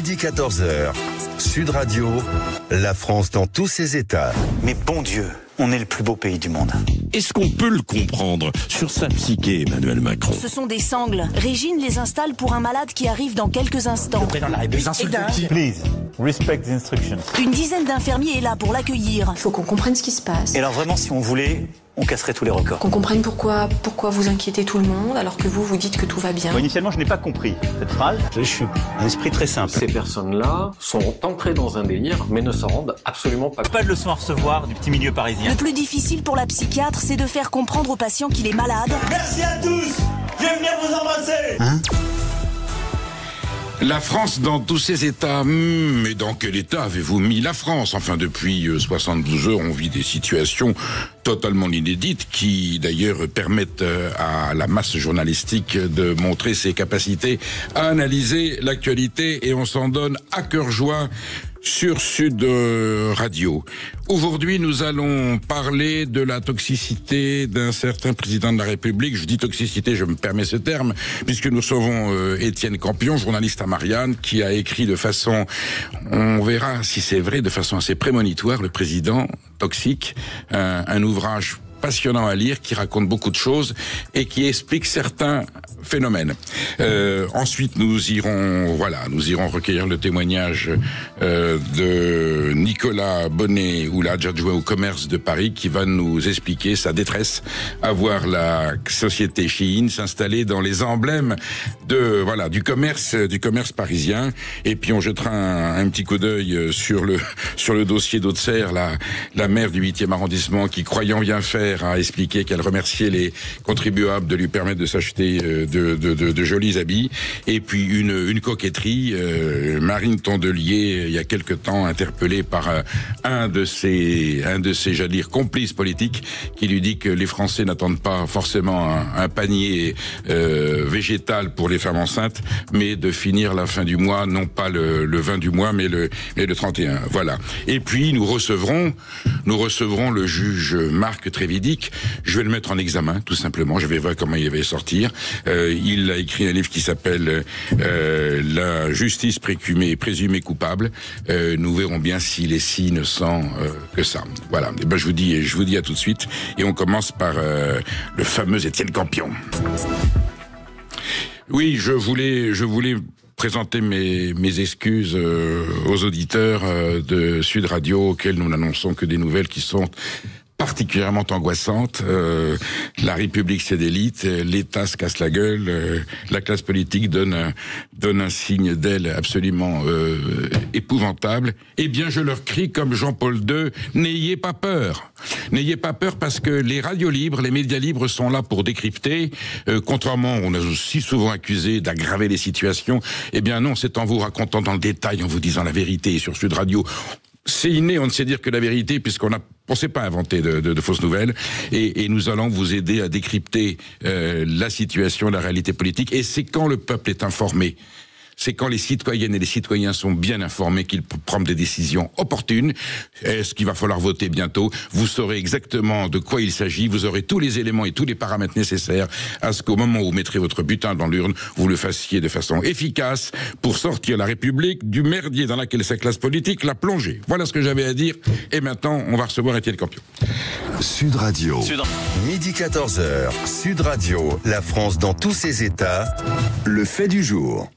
Midi 14h. Sud Radio, la France dans tous ses états. Mais bon Dieu, on est le plus beau pays du monde. Est-ce qu'on peut le comprendre sur sa psyché, Emmanuel Macron? Ce sont des sangles. Régine les installe pour un malade qui arrive dans quelques instants. Please, respect the instructions. Une dizaine d'infirmiers est là pour l'accueillir. Il faut qu'on comprenne ce qui se passe. Et alors vraiment, si on voulait, on casserait tous les records. Qu'on comprenne pourquoi vous inquiétez tout le monde alors que vous dites que tout va bien. Bon, initialement, je n'ai pas compris cette phrase. Je suis un esprit très simple. Ces personnes-là sont ancrées dans un délire, mais ne s'en rendent absolument pas compte. Pas de leçon à recevoir du petit milieu parisien. Le plus difficile pour la psychiatre, c'est de faire comprendre au patient qu'il est malade. Merci à tous. Je vais venir vous embrasser. La France dans tous ses états. Mais dans quel état avez-vous mis la France? Enfin, depuis 72 heures, on vit des situations totalement inédites qui, d'ailleurs, permettent à la masse journalistique de montrer ses capacités à analyser l'actualité, et on s'en donne à cœur joie sur Sud Radio. Aujourd'hui, nous allons parler de la toxicité d'un certain président de la République. Je dis toxicité, je me permets ce terme, puisque nous recevons Étienne Campion, journaliste à Marianne, qui a écrit de façon, on verra si c'est vrai, de façon assez prémonitoire, Le Président toxique, un ouvrage passionnant à lire, qui raconte beaucoup de choses et qui explique certains phénomènes. Ensuite, nous irons recueillir le témoignage de Nicolas Bonnet, ou l'adjoint au commerce de Paris, qui va nous expliquer sa détresse à voir la société Shein s'installer dans les emblèmes du commerce parisien. Et puis on jettera un petit coup d'œil sur le dossier d'Auxerre, la maire du 8e arrondissement, qui, croyant bien faire, a expliqué qu'elle remerciait les contribuables de lui permettre de s'acheter de jolis habits. Et puis une coquetterie, Marine Tondelier, il y a quelque temps interpellée par un de ses j'allais dire complices politiques, qui lui dit que les Français n'attendent pas forcément un panier végétal pour les femmes enceintes, mais de finir la fin du mois, non pas le 20 du mois, mais le 31. Voilà. Et puis nous recevrons le juge Marc Trévidic. Je vais le mettre en examen, tout simplement. Je vais voir comment il va sortir. Il a écrit un livre qui s'appelle La justice présumée coupable. Nous verrons bien s'il est si innocent que ça. Voilà. Et ben je vous dis à tout de suite. Et on commence par le fameux Étienne Campion. Oui, je voulais présenter mes excuses aux auditeurs de Sud Radio, auxquels nous n'annonçons que des nouvelles qui sont particulièrement angoissante. La République c'est d'élite, l'État se casse la gueule, la classe politique donne un signe d'aile absolument épouvantable. Eh bien, je leur crie comme Jean-Paul II, n'ayez pas peur. N'ayez pas peur, parce que les radios libres, les médias libres sont là pour décrypter. Contrairement, on a aussi souvent accusé d'aggraver les situations. Eh bien non, c'est en vous racontant dans le détail, en vous disant la vérité. Sur Sud Radio, c'est inné, on ne sait dire que la vérité, puisqu'on ne sait pas inventer de fausses nouvelles, et nous allons vous aider à décrypter la situation, la réalité politique. Et c'est quand le peuple est informé, c'est quand les citoyennes et les citoyens sont bien informés qu'ils prennent des décisions opportunes. Est-ce qu'il va falloir voter bientôt? Vous saurez exactement de quoi il s'agit, vous aurez tous les éléments et tous les paramètres nécessaires à ce qu'au moment où vous mettrez votre butin dans l'urne, vous le fassiez de façon efficace pour sortir la République du merdier dans laquelle sa classe politique l'a plongée. Voilà ce que j'avais à dire, et maintenant on va recevoir Étienne Campion. Sud Radio, midi 14h, Sud Radio, la France dans tous ses états, le fait du jour.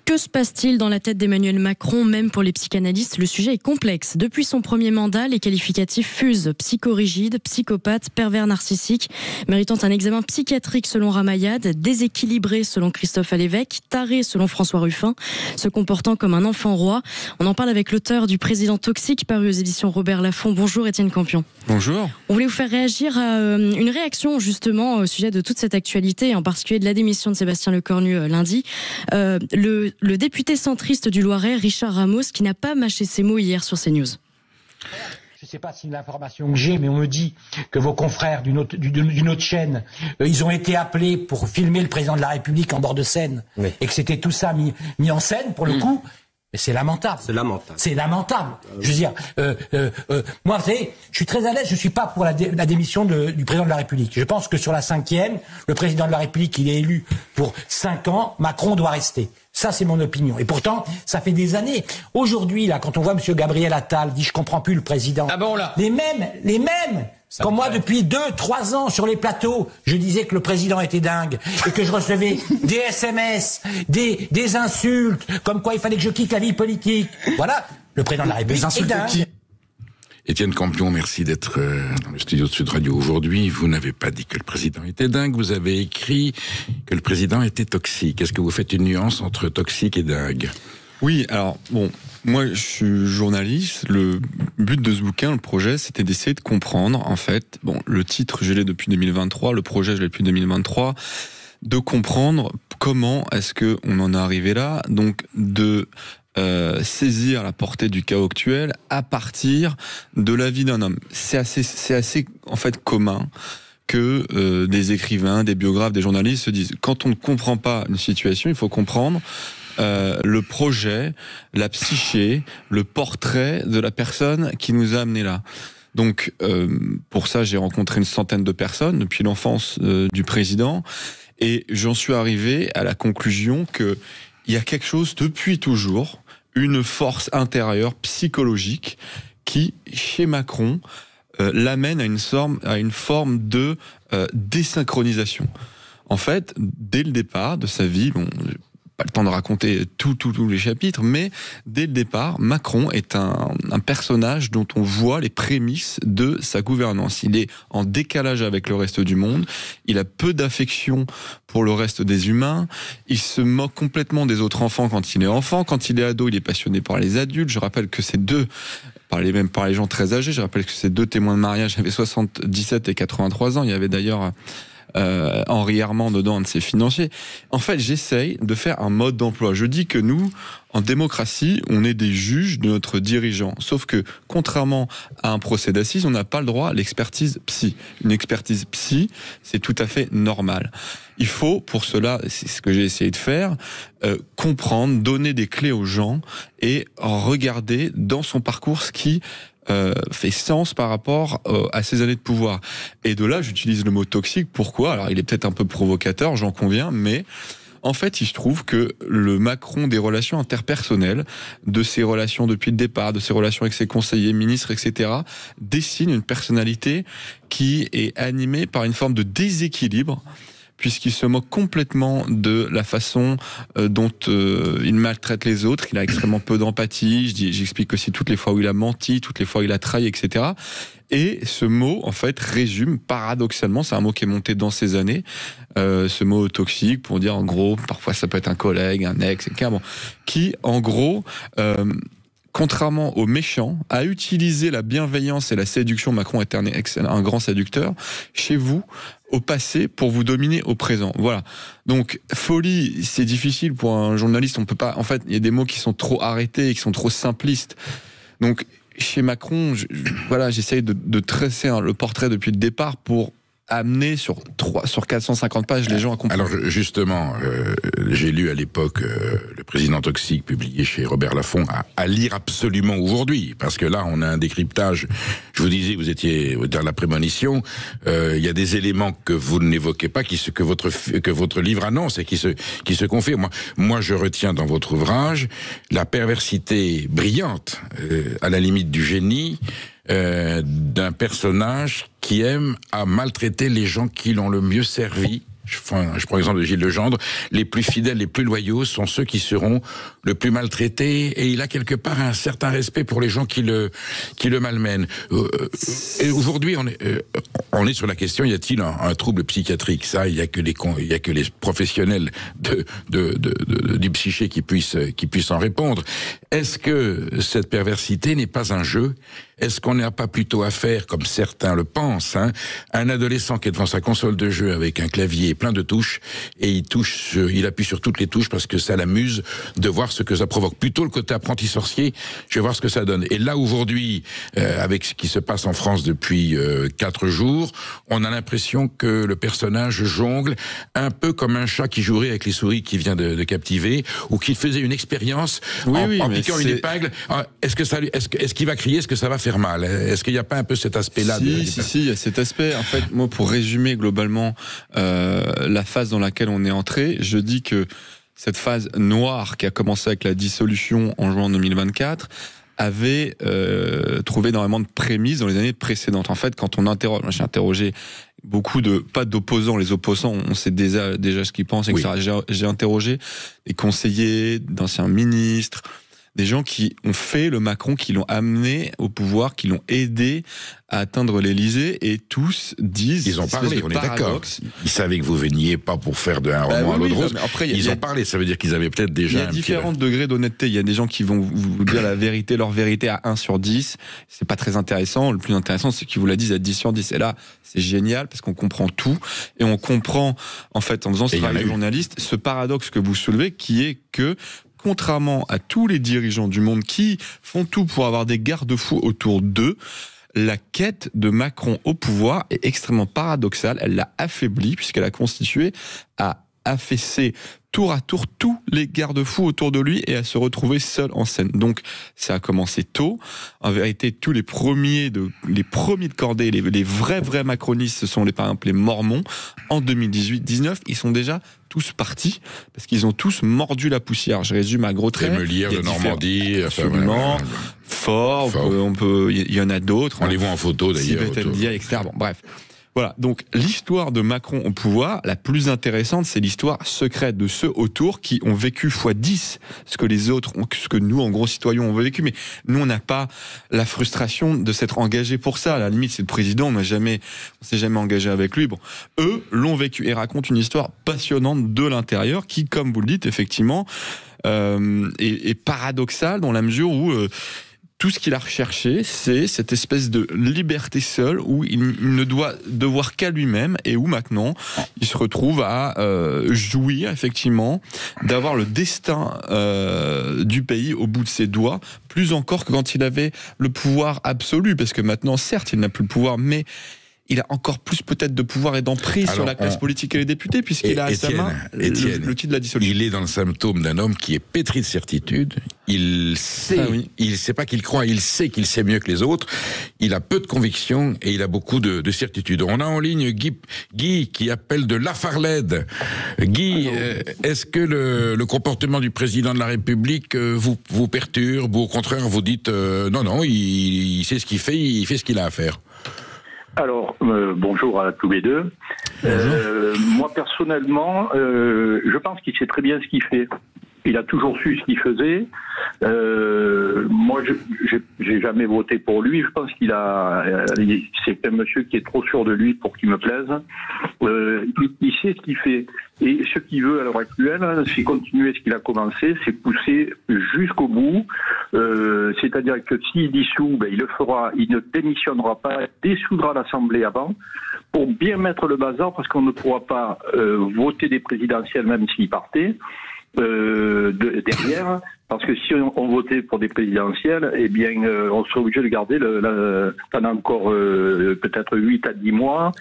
Que se passe-t-il dans la tête d'Emmanuel Macron? Même pour les psychanalystes, le sujet est complexe. Depuis son premier mandat, les qualificatifs fusent: psychorigide, psychopathe, pervers narcissique, méritant un examen psychiatrique selon Ramayad, déséquilibré selon Christophe Alévèque, taré selon François Ruffin, se comportant comme un enfant roi. On en parle avec l'auteur du Président toxique, paru aux éditions Robert Laffont. Bonjour Étienne Campion. Bonjour. On voulait vous faire réagir à une réaction justement au sujet de toute cette actualité, en particulier de la démission de Sébastien Lecornu lundi. Le député centriste du Loiret, Richard Ramos, qui n'a pas mâché ses mots hier sur CNews. Je ne sais pas si l'information que j'ai, mais on me dit que vos confrères d'une autre chaîne, ils ont été appelés pour filmer le président de la République en bord de scène, oui, et que c'était tout ça mis en scène pour le coup. Mais c'est lamentable. C'est lamentable. C'est lamentable. Je veux dire, moi, vous savez, je suis très à l'aise, je suis pas pour la démission du président de la République. Je pense que sur la 5e, le président de la République, il est élu pour 5 ans, Macron doit rester. Ça, c'est mon opinion. Et pourtant, ça fait des années. Aujourd'hui, là, quand on voit M. Gabriel Attal dit « je comprends plus le président », Ah bon, là. les mêmes, comme moi, depuis 2-3 ans sur les plateaux, je disais que le président était dingue et que je recevais des SMS, des insultes, comme quoi il fallait que je quitte la vie politique. Voilà, le président de la République est dingue. Étienne Campion, merci d'être dans le studio de Sud Radio aujourd'hui. Vous n'avez pas dit que le président était dingue, vous avez écrit que le président était toxique. Est-ce que vous faites une nuance entre toxique et dingue ? Oui, alors, bon, moi je suis journaliste, le but de ce bouquin, le projet, c'était d'essayer de comprendre, en fait, bon, le titre je l'ai depuis 2023, le projet je l'ai depuis 2023, de comprendre comment est-ce qu'on en est arrivé là, donc de saisir la portée du chaos actuel à partir de la vie d'un homme. C'est assez en fait commun que des écrivains, des biographes, des journalistes se disent, quand on ne comprend pas une situation, il faut comprendre le projet, la psyché, le portrait de la personne qui nous a amenés là. Donc, pour ça, j'ai rencontré une centaine de personnes depuis l'enfance du président, et j'en suis arrivé à la conclusion que il y a quelque chose depuis toujours, une force intérieure psychologique qui, chez Macron, l'amène à une forme de désynchronisation. En fait, dès le départ de sa vie, bon, pas le temps de raconter tous les chapitres, mais dès le départ, Macron est un personnage dont on voit les prémices de sa gouvernance. Il est en décalage avec le reste du monde, il a peu d'affection pour le reste des humains, il se moque complètement des autres enfants quand il est enfant, quand il est ado, il est passionné par les adultes. Je rappelle que ces deux, par les gens très âgés, je rappelle que ces deux témoins de mariage avaient 77 et 83 ans, il y avait d'ailleurs Henri Armand dedans, un de ses financiers. En fait, j'essaye de faire un mode d'emploi. Je dis que nous, en démocratie, on est des juges de notre dirigeant. Sauf que, contrairement à un procès d'assises, on n'a pas le droit à l'expertise psy. Une expertise psy, c'est tout à fait normal. Il faut, pour cela, c'est ce que j'ai essayé de faire, comprendre, donner des clés aux gens et regarder dans son parcours ce qui fait sens par rapport à ses années de pouvoir. Et de là, j'utilise le mot toxique. Pourquoi ? Alors, il est peut-être un peu provocateur, j'en conviens, mais en fait, il se trouve que le Macron des relations interpersonnelles, de ses relations depuis le départ, de ses relations avec ses conseillers, ministres, etc., dessine une personnalité qui est animée par une forme de déséquilibre, puisqu'il se moque complètement de la façon dont il maltraite les autres. Il a extrêmement peu d'empathie. J'explique aussi toutes les fois où il a menti, toutes les fois où il a trahi, etc. Et ce mot, en fait, résume paradoxalement, c'est un mot qui est monté dans ces années, ce mot toxique, pour dire, en gros, parfois ça peut être un collègue, un ex, etc. Bon, qui, en gros, contrairement aux méchants, a utilisé la bienveillance et la séduction. Macron est un grand séducteur. Chez vous, au passé, pour vous dominer au présent. Voilà. Donc, folie, c'est difficile pour un journaliste. On peut pas. En fait, il y a des mots qui sont trop arrêtés, qui sont trop simplistes. Donc, chez Macron, voilà, j'essaye de tresser le portrait depuis le départ pour amener sur 450 pages les gens à comprendre. Alors justement, j'ai lu à l'époque le président toxique publié chez Robert Laffont à lire absolument aujourd'hui, parce que là on a un décryptage. Je vous disais, vous étiez dans la prémonition, il y a des éléments que vous n'évoquez pas, que votre livre annonce et qui se confirment. Moi je retiens dans votre ouvrage la perversité brillante, à la limite du génie, d'un personnage qui aime à maltraiter les gens qui l'ont le mieux servi. Je prends l'exemple de Gilles Legendre. Les plus fidèles, les plus loyaux sont ceux qui seront le plus maltraités, et il a quelque part un certain respect pour les gens qui le malmènent. Et aujourd'hui, on est sur la question, y a-t-il un trouble psychiatrique? Ça, il y a que les professionnels du psyché qui puissent en répondre. Est-ce que cette perversité n'est pas un jeu est-ce qu'on n'a pas plutôt affaire, comme certains le pensent, un adolescent qui est devant sa console de jeu avec un clavier plein de touches, et il appuie sur toutes les touches parce que ça l'amuse de voir ce que ça provoque. Plutôt le côté apprenti sorcier, je vais voir ce que ça donne. Et là, aujourd'hui, avec ce qui se passe en France depuis 4 jours, on a l'impression que le personnage jongle un peu comme un chat qui jouerait avec les souris qu'il vient de captiver, ou qu'il faisait une expérience en piquant une épingle. Est-ce qu'il va crier, est-ce que ça va faire mal? Est-ce qu'il n'y a pas un peu cet aspect-là? Si, il y a cet aspect. En fait, moi, pour résumer globalement la phase dans laquelle on est entré, je dis que cette phase noire qui a commencé avec la dissolution en juin 2024 avait trouvé énormément de prémices dans les années précédentes. En fait, quand on interroge, moi j'ai interrogé beaucoup pas d'opposants, les opposants, on sait déjà ce qu'ils pensent, etc. Oui. J'ai interrogé des conseillers, d'anciens ministres, des gens qui ont fait le Macron, qui l'ont amené au pouvoir, qui l'ont aidé à atteindre l'Élysée, et tous disent... Ils ont parlé, on est d'accord. Ils savaient que vous veniez pas pour faire un roman à l'eau de rose. Après, ils ont parlé, ça veut dire qu'ils avaient peut-être déjà... Il y a différents degrés d'honnêteté. Il y a des gens qui vont vous dire la vérité, leur vérité à 1 sur 10. C'est pas très intéressant. Le plus intéressant, c'est qu'ils vous la disent à 10 sur 10. Et là, c'est génial, parce qu'on comprend tout. Et on comprend, en fait, en faisant ce travail de journaliste, ce paradoxe que vous soulevez, qui est que, contrairement à tous les dirigeants du monde qui font tout pour avoir des garde-fous autour d'eux, la quête de Macron au pouvoir est extrêmement paradoxale. Elle l'a affaibli, puisqu'elle a constitué à affaisser tour à tour tous les garde-fous autour de lui et à se retrouver seul en scène. Donc ça a commencé tôt. En vérité, tous les premiers de cordée, les vrais macronistes, ce sont par exemple les Mormons. En 2018-19, ils sont déjà tous partis parce qu'ils ont tous mordu la poussière. Je résume à gros traits. Émelière de Normandie, absolument. Fort. Il y en a d'autres. On les voit en photo d'ailleurs. Etc. Bon, bref. Voilà, donc l'histoire de Macron au pouvoir, la plus intéressante, c'est l'histoire secrète de ceux autour qui ont vécu x10 ce que nous, en gros citoyens, ont vécu. Mais nous, on n'a pas la frustration de s'être engagé pour ça. À la limite, c'est le président, on s'est jamais engagé avec lui. Bon, eux l'ont vécu et racontent une histoire passionnante de l'intérieur qui, comme vous le dites, effectivement, est paradoxale dans la mesure où... tout ce qu'il a recherché, c'est cette espèce de liberté seule où il ne doit devoir qu'à lui-même et où maintenant il se retrouve à jouir effectivement d'avoir le destin du pays au bout de ses doigts, plus encore que quand il avait le pouvoir absolu, parce que maintenant certes il n'a plus le pouvoir, mais il a encore plus peut-être de pouvoir et d'emprise sur la classe politique et les députés, puisqu'il a à sa main le titre de la dissolution. Il est dans le symptôme d'un homme qui est pétri de certitude. Il sait, il sait pas qu'il croit, il sait qu'il sait mieux que les autres. Il a peu de conviction et il a beaucoup de certitude. On a en ligne Guy qui appelle de Lafarlède. Guy, est-ce que le comportement du président de la République vous perturbe, ou au contraire vous dites non, il sait ce qu'il fait, il fait ce qu'il a à faire? Alors, bonjour à tous les deux. Moi, personnellement, je pense qu'il sait très bien ce qu'il fait. Il a toujours su ce qu'il faisait. Moi, j'ai jamais voté pour lui. Je pense c'est un monsieur qui est trop sûr de lui pour qu'il me plaise. Il sait ce qu'il fait. Et ce qu'il veut à l'heure actuelle, c'est continuer ce qu'il a commencé, c'est pousser jusqu'au bout. C'est-à-dire que s'il dissout, il le fera, il ne démissionnera pas, il dissoudra l'Assemblée avant, pour bien mettre le bazar, parce qu'on ne pourra pas voter des présidentielles même s'il partait. Derrière, parce que si on votait pour des présidentielles, eh bien, on serait obligé de garder pendant encore peut-être 8 à 10 mois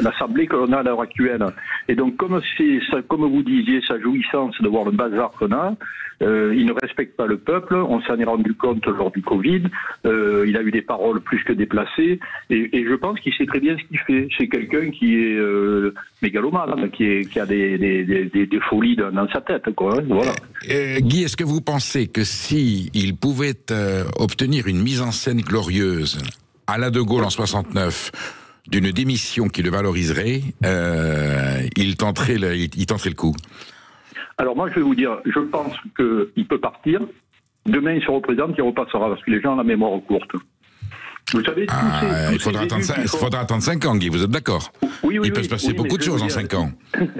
l'Assemblée que l'on a à l'heure actuelle. Et donc, comme vous disiez, sa jouissance de voir le bazar qu'on a, il ne respecte pas le peuple. On s'en est rendu compte lors du Covid. Il a eu des paroles plus que déplacées. Et je pense qu'il sait très bien ce qu'il fait. C'est quelqu'un qui est mégalomane, qui a des folies dans sa tête, quoi. Voilà. Guy, est-ce que vous pensez que si il pouvait obtenir une mise en scène glorieuse à la De Gaulle en 69 d'une démission qui le valoriserait, il tenterait le coup? Alors moi, je vais vous dire, je pense qu'il peut partir. Demain, il se représente, il repassera, parce que les gens ont la mémoire courte. Vous savez, il faudra attendre 5 ans, Guy, vous êtes d'accord? Oui, il peut se passer beaucoup de choses en 5 ans.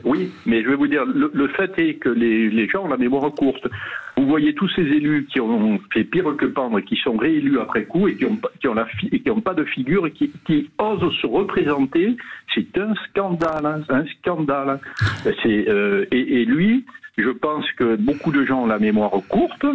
Oui, mais je vais vous dire, le fait est que les gens ont la mémoire courte. Vous voyez tous ces élus qui ont fait pire que pendre, qui sont réélus après coup et qui ont pas de figure et qui osent se représenter, c'est un scandale, un scandale. Et lui, je pense que beaucoup de gens ont la mémoire courte.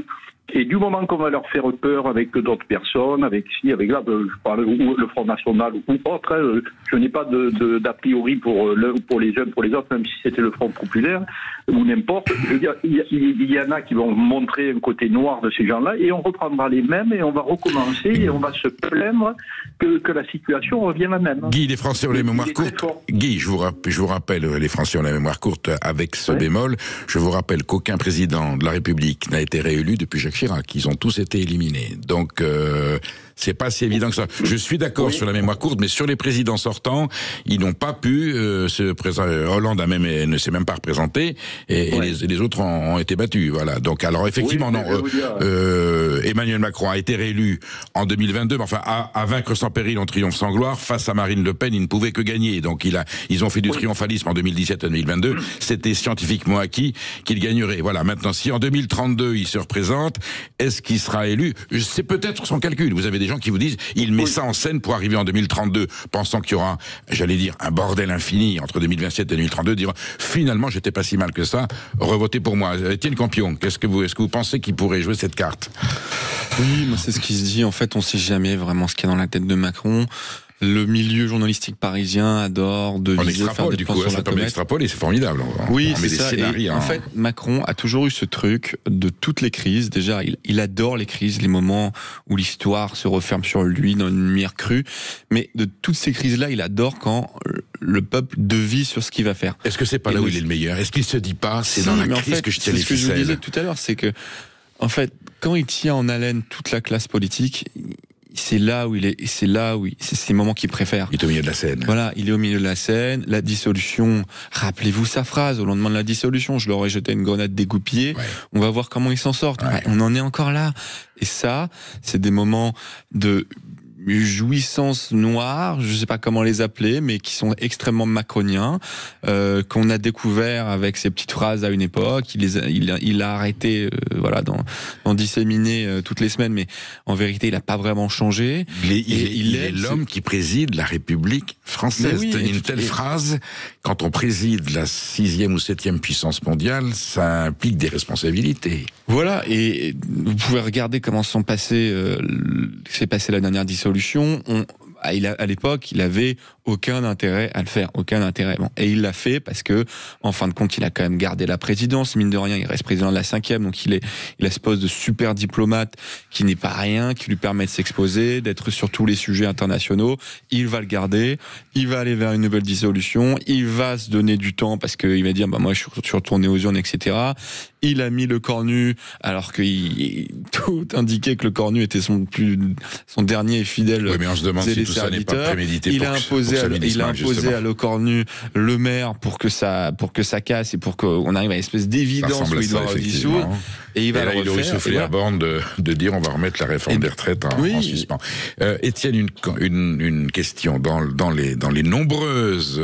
Et du moment qu'on va leur faire peur avec d'autres personnes, avec là, je parle, ou le Front National ou autre, je n'ai pas d'a priori pour l'un ou pour les uns, pour les autres, même si c'était le Front Populaire ou n'importe. Je veux dire, il y en a qui vont montrer un côté noir de ces gens-là et on reprendra les mêmes et on va recommencer et on va se plaindre que la situation revienne la même. Guy, les Français ont les mémoires courtes. Guy, je vous rappelle, les Français ont la mémoire courte avec ce bémol. Je vous rappelle qu'aucun président de la République n'a été réélu depuis Jacques Chirac. Ils ont tous été éliminés. Donc, c'est pas si évident que ça. Je suis d'accord sur la mémoire courte, mais sur les présidents sortants, ils n'ont pas pu se présenter. Hollande ne s'est même pas représenté, et les autres ont été battus. Voilà. Donc, alors effectivement, Emmanuel Macron a été réélu en 2022, mais enfin, à vaincre sans péril, en triomphe sans gloire, face à Marine Le Pen, il ne pouvait que gagner. Donc, ils ont fait du triomphalisme en 2017 et 2022. C'était scientifiquement acquis qu'il gagnerait. Voilà. Maintenant, si en 2032 il se représente, est-ce qu'il sera élu? C'est peut-être son calcul. Vous avez des gens qui vous disent, il met ça en scène pour arriver en 2032, pensant qu'il y aura, j'allais dire, un bordel infini entre 2027 et 2032, dire, finalement, j'étais pas si mal que ça, revotez pour moi. Étienne Campion, est-ce que vous pensez qu'il pourrait jouer cette carte? Oui, moi, c'est ce qui se dit. En fait, on sait jamais vraiment ce qu'il y a dans la tête de Macron. Le milieu journalistique parisien adore deviser, faire des plans sur la comète. Extrapole, c'est formidable. Oui, c'est ça. Et en fait, Macron a toujours eu ce truc de toutes les crises. Déjà, il adore les crises, les moments où l'histoire se referme sur lui dans une lumière crue. Mais de toutes ces crises-là, il adore quand le peuple devise sur ce qu'il va faire. Est-ce que c'est pas là où il est le meilleur? Est-ce qu'il se dit pas, c'est dans la crise que je tiens les ficelles? C'est ce que je vous disais tout à l'heure, c'est que, en fait, quand il tient en haleine toute la classe politique, c'est là où il est, c'est ces moments qu'il préfère. Il est au milieu de la scène. Voilà, il est au milieu de la scène. La dissolution, rappelez-vous sa phrase au lendemain de la dissolution, je leur ai jeté une grenade dégoupillée. Ouais. On va voir comment ils s'en sortent. Ouais. On en est encore là. Et ça, c'est des moments de jouissance noire, je sais pas comment les appeler, mais qui sont extrêmement macroniens, qu'on a découvert avec ces petites phrases à une époque. Il a arrêté, d'en disséminer toutes les semaines, mais en vérité, il a pas vraiment changé. Il est l'homme qui préside la République française. Oui, une telle phrase, quand on préside la 6e ou 7e puissance mondiale, ça implique des responsabilités. Voilà, et vous pouvez regarder comment s'est passée la dernière dissolution. À l'époque, il avait aucun intérêt à le faire, aucun intérêt. Bon, et il l'a fait parce que, en fin de compte, il a quand même gardé la présidence. Mine de rien, il reste président de la 5e, donc il a ce poste de super diplomate qui n'est pas rien, qui lui permet de s'exposer, d'être sur tous les sujets internationaux. Il va le garder, il va aller vers une nouvelle dissolution, il va se donner du temps parce qu'il va dire, moi je suis retourné aux urnes, etc. Il a mis le cornu, alors que tout indiquait que le cornu était son dernier fidèle. Oui, mais on se demande si tout ça n'est pas prémédité. Il a imposé à Le Cornu le maire pour que ça casse et pour qu'on arrive à une espèce d'évidence où il doit dissoudre. Et il va le refaire. Il aurait soufflé à Borne de dire on va remettre la réforme des retraites en suspens. Étienne, une question. Dans les nombreuses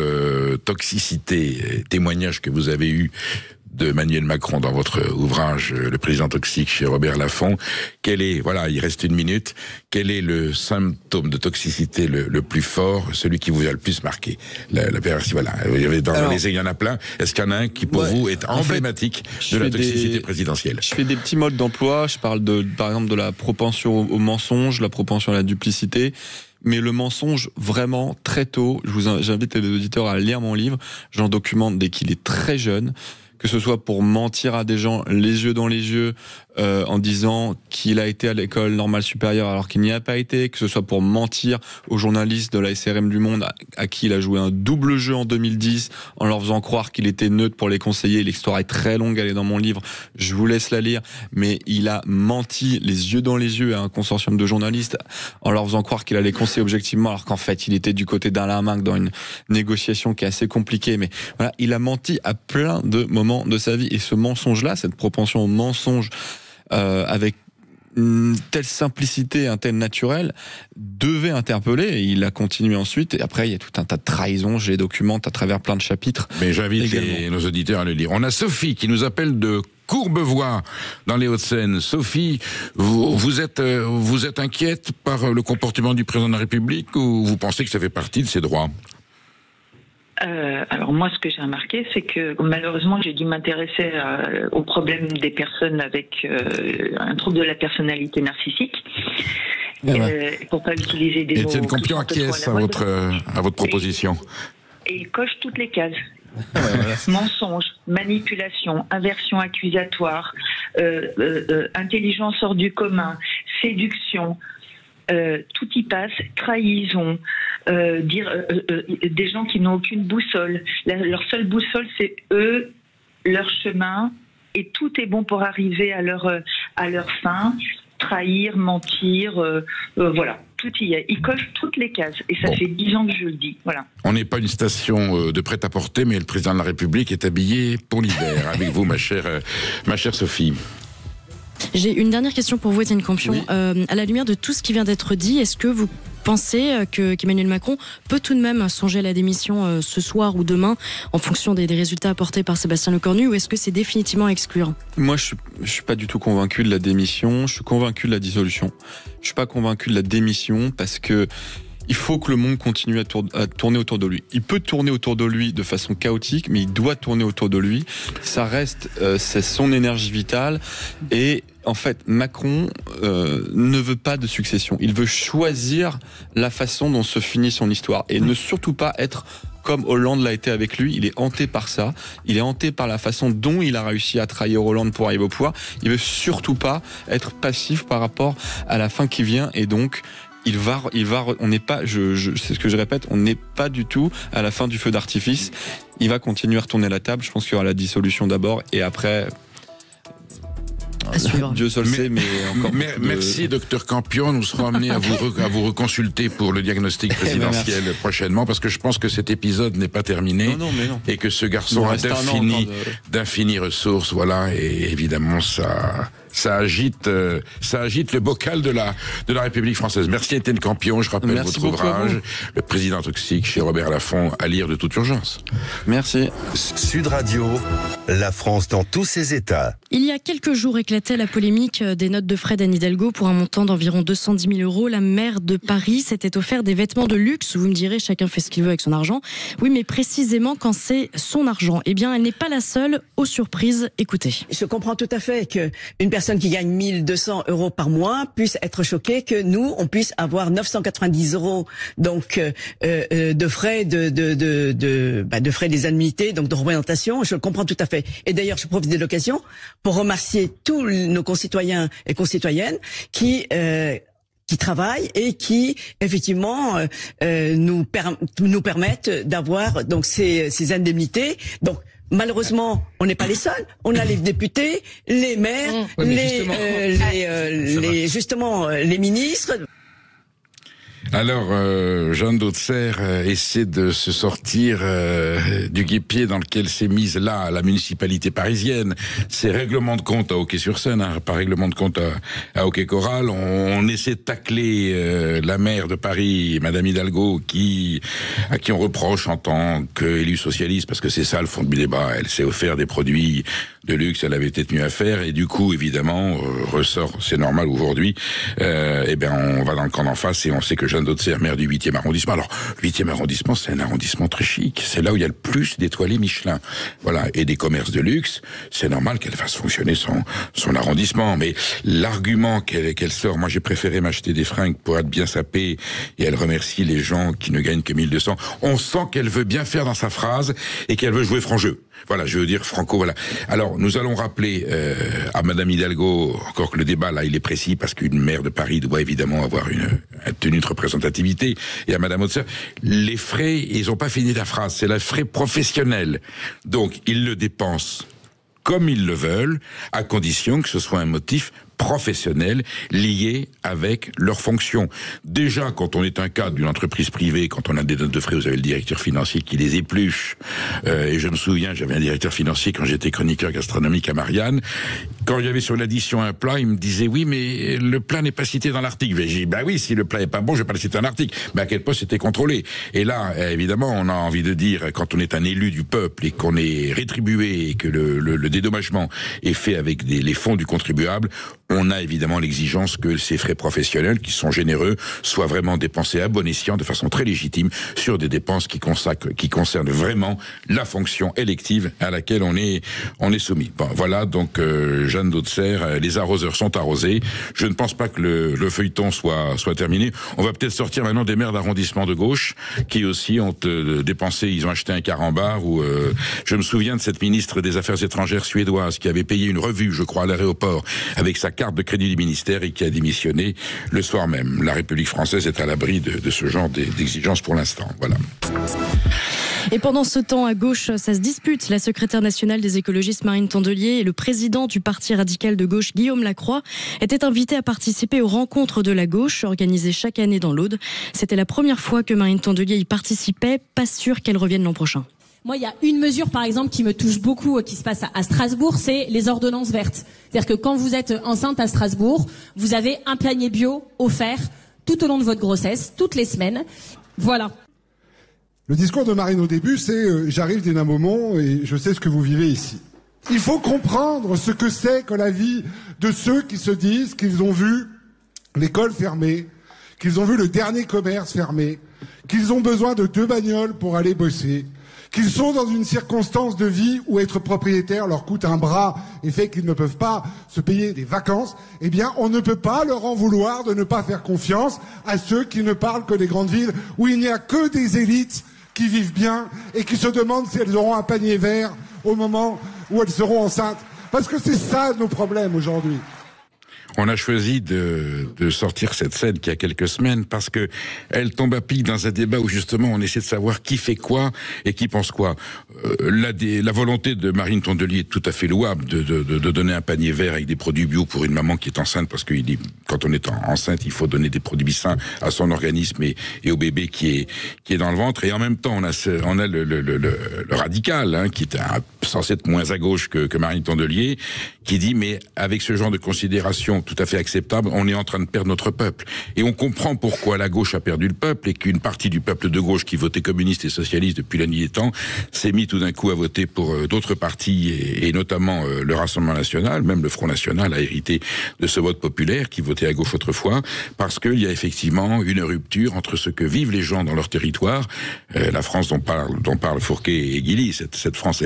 toxicités, témoignages que vous avez eus de Emmanuel Macron dans votre ouvrage Le président toxique chez Robert Laffont, il reste 1 minute, quel est le symptôme de toxicité le plus fort, celui qui vous a le plus marqué? Il y en a plein. Est-ce qu'il y en a un qui pour vous est emblématique de la toxicité présidentielle? Je fais des petits modes d'emploi, je parle par exemple de la propension au mensonge, la propension à la duplicité. Mais le mensonge, vraiment, très tôt, j'invite les auditeurs à lire mon livre, j'en documente dès qu'il est très jeune, que ce soit pour mentir à des gens les yeux dans les yeux en disant qu'il a été à l'école normale supérieure alors qu'il n'y a pas été, que ce soit pour mentir aux journalistes de la SRM du Monde à qui il a joué un double jeu en 2010 en leur faisant croire qu'il était neutre pour les conseiller. L'histoire est très longue, elle est dans mon livre, je vous laisse la lire, mais il a menti les yeux dans les yeux à un consortium de journalistes en leur faisant croire qu'il allait conseiller objectivement alors qu'en fait il était du côté d'Alain Minc dans une négociation qui est assez compliquée. Mais voilà, il a menti à plein de moments de sa vie, et ce mensonge-là, cette propension au mensonge avec une telle simplicité, un tel naturel devait interpeller, et il a continué ensuite, et après il y a tout un tas de trahisons, je les documente à travers plein de chapitres. Mais j'invite nos auditeurs à le lire. On a Sophie qui nous appelle de Courbevoie, dans les Hauts-de-Seine. Sophie, vous êtes inquiète par le comportement du président de la République, ou vous pensez que ça fait partie de ses droits ? Alors moi, ce que j'ai remarqué, c'est que malheureusement, j'ai dû m'intéresser au problème des personnes avec un trouble de la personnalité narcissique. Pour pas utiliser des mots... Étienne Campion acquiesce à votre proposition. Et il coche toutes les cases. Mensonge, manipulation, inversion accusatoire, intelligence hors du commun, séduction... tout y passe, trahison, des gens qui n'ont aucune boussole. Leur seule boussole, c'est eux, leur chemin, et tout est bon pour arriver à leur fin. Trahir, mentir, voilà, tout y est. Ils cochent toutes les cases, et ça fait 10 ans que je le dis. Voilà. On n'est pas une station de prêt-à-porter, mais le président de la République est habillé pour l'hiver. Avec vous, ma chère Sophie. J'ai une dernière question pour vous, Étienne Campion. Oui. À la lumière de tout ce qui vient d'être dit, est-ce que vous pensez qu'Emmanuel Macron peut tout de même songer à la démission ce soir ou demain, en fonction des résultats apportés par Sébastien Lecornu, ou est-ce que c'est définitivement à exclure ? Moi, je suis pas du tout convaincu de la démission, je suis convaincu de la dissolution. Je suis pas convaincu de la démission parce que il faut que le monde continue à tourner autour de lui. Il peut tourner autour de lui de façon chaotique, mais il doit tourner autour de lui. Ça reste, c'est son énergie vitale. Et en fait, Macron ne veut pas de succession. Il veut choisir la façon dont se finit son histoire et ne surtout pas être comme Hollande l'a été avec lui. Il est hanté par ça. Il est hanté par la façon dont il a réussi à trahir Hollande pour arriver au pouvoir. Il veut surtout pas être passif par rapport à la fin qui vient, et donc on n'est pas, c'est ce que je répète, on n'est pas du tout à la fin du feu d'artifice. Il va continuer à retourner la table. Je pense qu'il y aura la dissolution d'abord, et après, Dieu seul sait, mais encore. Merci, docteur Campion. Nous serons amenés à vous reconsulter pour le diagnostic présidentiel prochainement, parce que je pense que cet épisode n'est pas terminé. Non, et que ce garçon a d'infinies ressources, voilà, et évidemment ça agite le bocal de la République française. Merci Étienne Campion. Je rappelle votre ouvrage, Le Président toxique, chez Robert Laffont, à lire de toute urgence. Merci. Sud Radio, la France dans tous ses états. Il y a quelques jours éclatait la polémique des notes de frais d'Anne Hidalgo pour un montant d'environ 210 000 €. La maire de Paris s'était offert des vêtements de luxe. Vous me direz, chacun fait ce qu'il veut avec son argent. Oui, mais précisément quand c'est son argent. Eh bien, elle n'est pas la seule aux surprises. Écoutez. Je comprends tout à fait qu'une personne qui gagne 1 200 € par mois puisse être choquée que nous, on puisse avoir 990 € donc de frais de frais des annuités, donc de représentation. Je le comprends tout à fait. Et d'ailleurs, je profite de l'occasion pour remercier tous nos concitoyens et concitoyennes qui travaillent et qui effectivement nous permettent d'avoir donc ces indemnités. Donc malheureusement, on n'est pas les seuls. On a les députés, les maires, les ministres. Alors, Jeanne d'Auxerre essaie de se sortir du guêpier dans lequel s'est mise là la municipalité parisienne. C'est règlement de compte à Hockey-sur-Seine, pas règlement de compte à Hockey-Choral. On essaie de tacler la maire de Paris, Madame Hidalgo, à qui on reproche en tant qu'élue socialiste, parce que c'est ça le fond du débat. Elle s'est offert des produits de luxe, elle avait peut-être mieux à faire, et du coup, évidemment, ressort, c'est normal aujourd'hui, on va dans le camp d'en face, et on sait que Jeanne d'Auxerre, maire du 8e arrondissement. Alors, le 8e arrondissement, c'est un arrondissement très chic. C'est là où il y a le plus d'étoilés Michelin. Voilà. Et des commerces de luxe, c'est normal qu'elle fasse fonctionner son arrondissement. Mais l'argument qu'elle sort, moi, j'ai préféré m'acheter des fringues pour être bien sapée, et elle remercie les gens qui ne gagnent que 1 200. On sent qu'elle veut bien faire dans sa phrase, et qu'elle veut jouer franc jeu. Voilà, je veux dire franco, voilà. Alors, nous allons rappeler à Madame Hidalgo, encore que le débat, là, il est précis, parce qu'une maire de Paris doit évidemment avoir une tenue de représentativité, et à Madame Auxerre, les frais, ils n'ont pas fini la phrase, c'est les frais professionnels. Donc, ils le dépensent comme ils le veulent, à condition que ce soit un motif professionnels liés avec leurs fonctions. Déjà, quand on est un cadre d'une entreprise privée, quand on a des notes de frais, vous avez le directeur financier qui les épluche. Et je me souviens, j'avais un directeur financier quand j'étais chroniqueur gastronomique à Marianne. Quand il y avait sur l'addition un plat, il me disait oui, mais le plat n'est pas cité dans l'article. J'ai dit oui, si le plat est pas bon, je vais pas le citer dans l'article. Mais à quel point c'était contrôlé. Et là, évidemment, on a envie de dire, quand on est un élu du peuple et qu'on est rétribué et que le dédommagement est fait avec les fonds du contribuable, on a évidemment l'exigence que ces frais professionnels, qui sont généreux, soient vraiment dépensés à bon escient, de façon très légitime, sur des dépenses qui concernent vraiment la fonction élective à laquelle on est soumis. Bon, voilà, donc Jeanne d'Auxerre, les arroseurs sont arrosés. Je ne pense pas que le feuilleton soit terminé. On va peut-être sortir maintenant des maires d'arrondissement de gauche, qui aussi ont dépensé, ils ont acheté un carambar, où je me souviens de cette ministre des Affaires étrangères suédoise qui avait payé une revue, je crois, à l'aéroport, avec sa carte de crédit du ministère et qui a démissionné le soir même. La République française est à l'abri de ce genre d'exigences pour l'instant. Voilà. Et pendant ce temps, à gauche, ça se dispute. La secrétaire nationale des écologistes, Marine Tondelier, et le président du parti radical de gauche, Guillaume Lacroix, étaient invités à participer aux rencontres de la gauche, organisées chaque année dans l'Aude. C'était la première fois que Marine Tondelier y participait. Pas sûr qu'elle revienne l'an prochain. Moi, il y a une mesure, par exemple, qui me touche beaucoup, qui se passe à Strasbourg, c'est les ordonnances vertes. C'est-à-dire que quand vous êtes enceinte à Strasbourg, vous avez un panier bio offert tout au long de votre grossesse, toutes les semaines. Voilà. Le discours de Marine au début, c'est j'arrive d'Hénin Beaumont et je sais ce que vous vivez ici. Il faut comprendre ce que c'est que la vie de ceux qui se disent qu'ils ont vu l'école fermée, qu'ils ont vu le dernier commerce fermé, qu'ils ont besoin de 2 bagnoles pour aller bosser, qu'ils sont dans une circonstance de vie où être propriétaire leur coûte un bras et fait qu'ils ne peuvent pas se payer des vacances, eh bien, on ne peut pas leur en vouloir de ne pas faire confiance à ceux qui ne parlent que des grandes villes où il n'y a que des élites qui vivent bien et qui se demandent si elles auront un panier vert au moment où elles seront enceintes. Parce que c'est ça nos problèmes aujourd'hui. On a choisi de sortir cette scène qui a quelques semaines parce que elle tombe à pic dans un débat où justement on essaie de savoir qui fait quoi et qui pense quoi. La volonté de Marine Tondelier est tout à fait louable de donner un panier vert avec des produits bio pour une maman qui est enceinte, parce que quand on est enceinte, il faut donner des produits sains à son organisme et au bébé qui est dans le ventre. Et en même temps, on a le radical, qui est censé être moins à gauche que Marine Tondelier, qui dit mais avec ce genre de considération tout à fait acceptable, on est en train de perdre notre peuple. Et on comprend pourquoi la gauche a perdu le peuple et qu'une partie du peuple de gauche qui votait communiste et socialiste depuis la nuit des temps s'est mis tout d'un coup à voter pour d'autres partis et notamment le Rassemblement National. Même le Front National a hérité de ce vote populaire qui votait à gauche autrefois, parce qu'il y a effectivement une rupture entre ce que vivent les gens dans leur territoire, la France dont parlent Fourquet et Guilly, cette France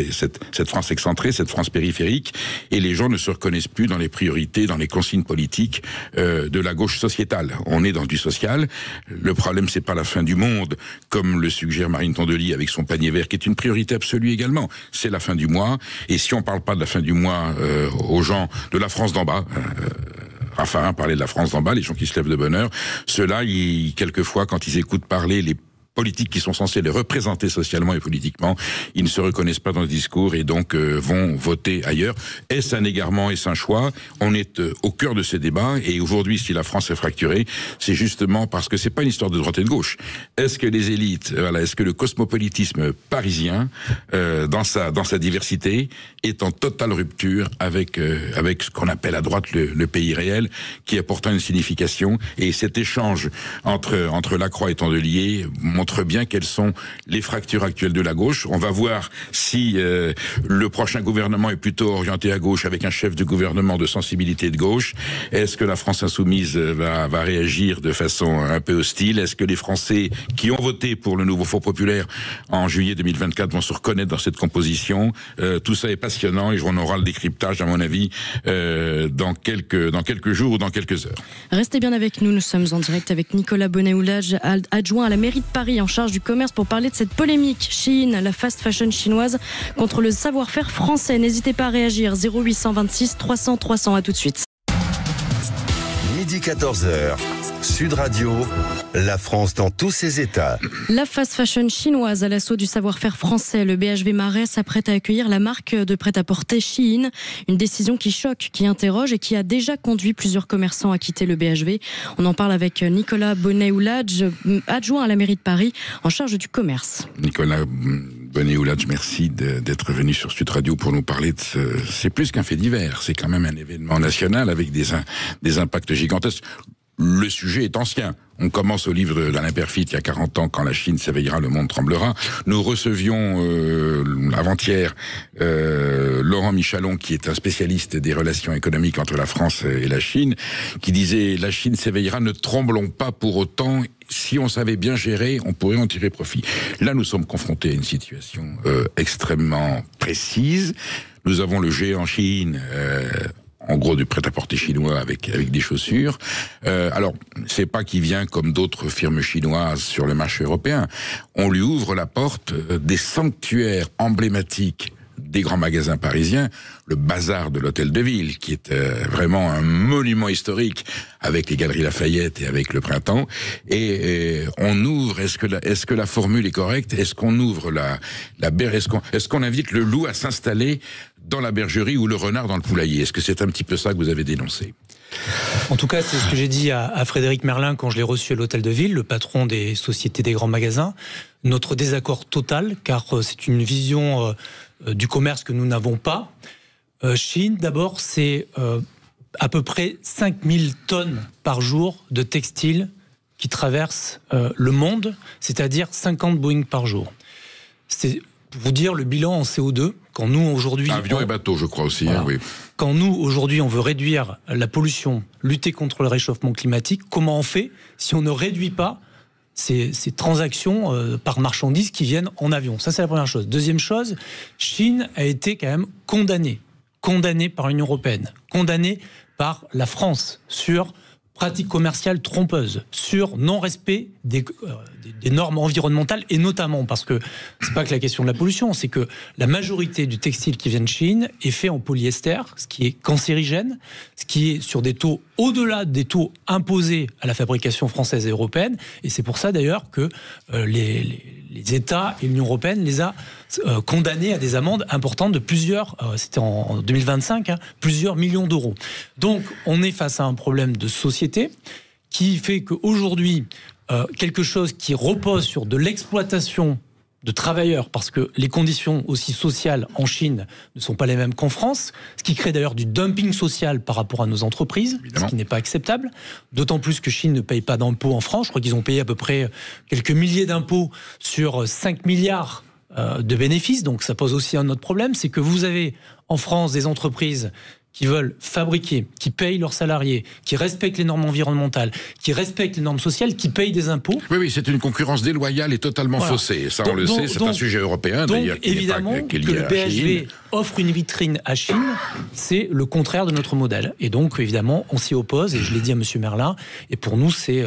excentrée, cette France périphérique, et les gens ne se reconnaissent plus dans les priorités, dans les consignes politiques de la gauche sociétale. On est dans du social. Le problème, c'est pas la fin du monde, comme le suggère Marine Tondelier avec son panier vert, qui est une priorité absolue également. C'est la fin du mois. Et si on parle pas de la fin du mois aux gens de la France d'en bas, Raffarin parlait de la France d'en bas, les gens qui se lèvent de bonne heure, ceux-là, quelquefois, quand ils écoutent parler les politiques qui sont censés les représenter socialement et politiquement, ils ne se reconnaissent pas dans le discours et donc vont voter ailleurs. Est-ce un égarement, est-ce un choix? On est au cœur de ces débats, et aujourd'hui, si la France est fracturée, c'est justement parce que c'est pas une histoire de droite et de gauche. Est-ce que les élites, est-ce que le cosmopolitisme parisien, dans sa diversité, est en totale rupture avec ce qu'on appelle à droite le pays réel, qui a pourtant une signification, et cet échange entre Lacroix et Tondelier montre bien quelles sont les fractures actuelles de la gauche. On va voir si le prochain gouvernement est plutôt orienté à gauche, avec un chef de gouvernement de sensibilité de gauche. Est-ce que la France insoumise va réagir de façon un peu hostile? Est-ce que les Français qui ont voté pour le nouveau Front populaire en juillet 2024 vont se reconnaître dans cette composition? Tout ça est passionnant et on aura le décryptage, à mon avis, dans quelques jours ou dans quelques heures. Restez bien avec nous, nous sommes en direct avec Nicolas Bonnet-Oulage, adjoint à la mairie de Paris en charge du commerce, pour parler de cette polémique Shein, la fast fashion chinoise, contre le savoir-faire français. N'hésitez pas à réagir, 0826 300 300, à tout de suite. Midi 14h. Sud Radio, la France dans tous ses états. La fast fashion chinoise à l'assaut du savoir-faire français. Le BHV Marais s'apprête à accueillir la marque de prêt-à-porter Shein. Une décision qui choque, qui interroge et qui a déjà conduit plusieurs commerçants à quitter le BHV. On en parle avec Nicolas Bonnet-Ouladj, adjoint à la mairie de Paris, en charge du commerce. Nicolas Bonnet-Ouladj, merci d'être venu sur Sud Radio pour nous parler de c'est plus qu'un fait divers, c'est quand même un événement national avec des impacts gigantesques. Le sujet est ancien. On commence au livre d'Alain Peyrefitte il y a 40 ans, quand la Chine s'éveillera, le monde tremblera. Nous recevions avant-hier Laurent Michalon, qui est un spécialiste des relations économiques entre la France et la Chine, qui disait « La Chine s'éveillera, ne tremblons pas pour autant. Si on savait bien gérer, on pourrait en tirer profit. » Là, nous sommes confrontés à une situation extrêmement précise. Nous avons le géant Chine, en gros du prêt-à-porter chinois avec des chaussures. Alors, c'est pas qu'il vient comme d'autres firmes chinoises sur le marché européen. On lui ouvre la porte des sanctuaires emblématiques des grands magasins parisiens, le bazar de l'Hôtel de Ville, qui est vraiment un monument historique avec les Galeries Lafayette et avec le Printemps. Et on ouvre, est-ce que la formule est correcte? Est-ce qu'on ouvre est-ce qu'on invite le loup à s'installer dans la bergerie ou le renard dans le poulailler? Est-ce que c'est un petit peu ça que vous avez dénoncé? En tout cas, c'est ce que j'ai dit à Frédéric Merlin quand je l'ai reçu à l'Hôtel de Ville, le patron des sociétés des grands magasins. Notre désaccord total, car c'est une vision du commerce que nous n'avons pas. Chine, d'abord, c'est à peu près 5000 tonnes par jour de textiles qui traversent le monde, c'est-à-dire 50 Boeing par jour. C'est pour vous dire le bilan en CO2, quand nous aujourd'hui... Avions et bateaux, je crois aussi. Voilà. Oui. Quand nous, aujourd'hui, on veut réduire la pollution, lutter contre le réchauffement climatique, comment on fait si on ne réduit pas ces transactions par marchandises qui viennent en avion? Ça, c'est la première chose. Deuxième chose, Chine a été quand même condamnée par l'Union européenne, condamnée par la France sur pratiques commerciales trompeuses, sur non-respect des normes environnementales, et notamment parce que c'est pas que la question de la pollution, c'est que la majorité du textile qui vient de Chine est fait en polyester, ce qui est cancérigène, ce qui est sur des taux au-delà des taux imposés à la fabrication française et européenne, et c'est pour ça d'ailleurs que les États et l'Union européenne les a condamnés à des amendes importantes de plusieurs, c'était en 2025, plusieurs millions d'euros. Donc on est face à un problème de société qui fait qu'aujourd'hui, quelque chose qui repose sur de l'exploitation de travailleurs, parce que les conditions aussi sociales en Chine ne sont pas les mêmes qu'en France, ce qui crée d'ailleurs du dumping social par rapport à nos entreprises, évidemment, ce qui n'est pas acceptable, d'autant plus que Chine ne paye pas d'impôts en France. Je crois qu'ils ont payé à peu près quelques milliers d'impôts sur 5 milliards de bénéfices, donc ça pose aussi un autre problème, c'est que vous avez en France des entreprises qui veulent fabriquer, qui payent leurs salariés, qui respectent les normes environnementales, qui respectent les normes sociales, qui payent des impôts. Oui, c'est une concurrence déloyale et totalement faussée. Ça, on le sait, c'est un sujet européen, d'ailleurs. Donc, évidemment, que le BHV offre une vitrine à Chine, c'est le contraire de notre modèle. Et donc, évidemment, on s'y oppose, et je l'ai dit à M. Merlin, et pour nous, c'est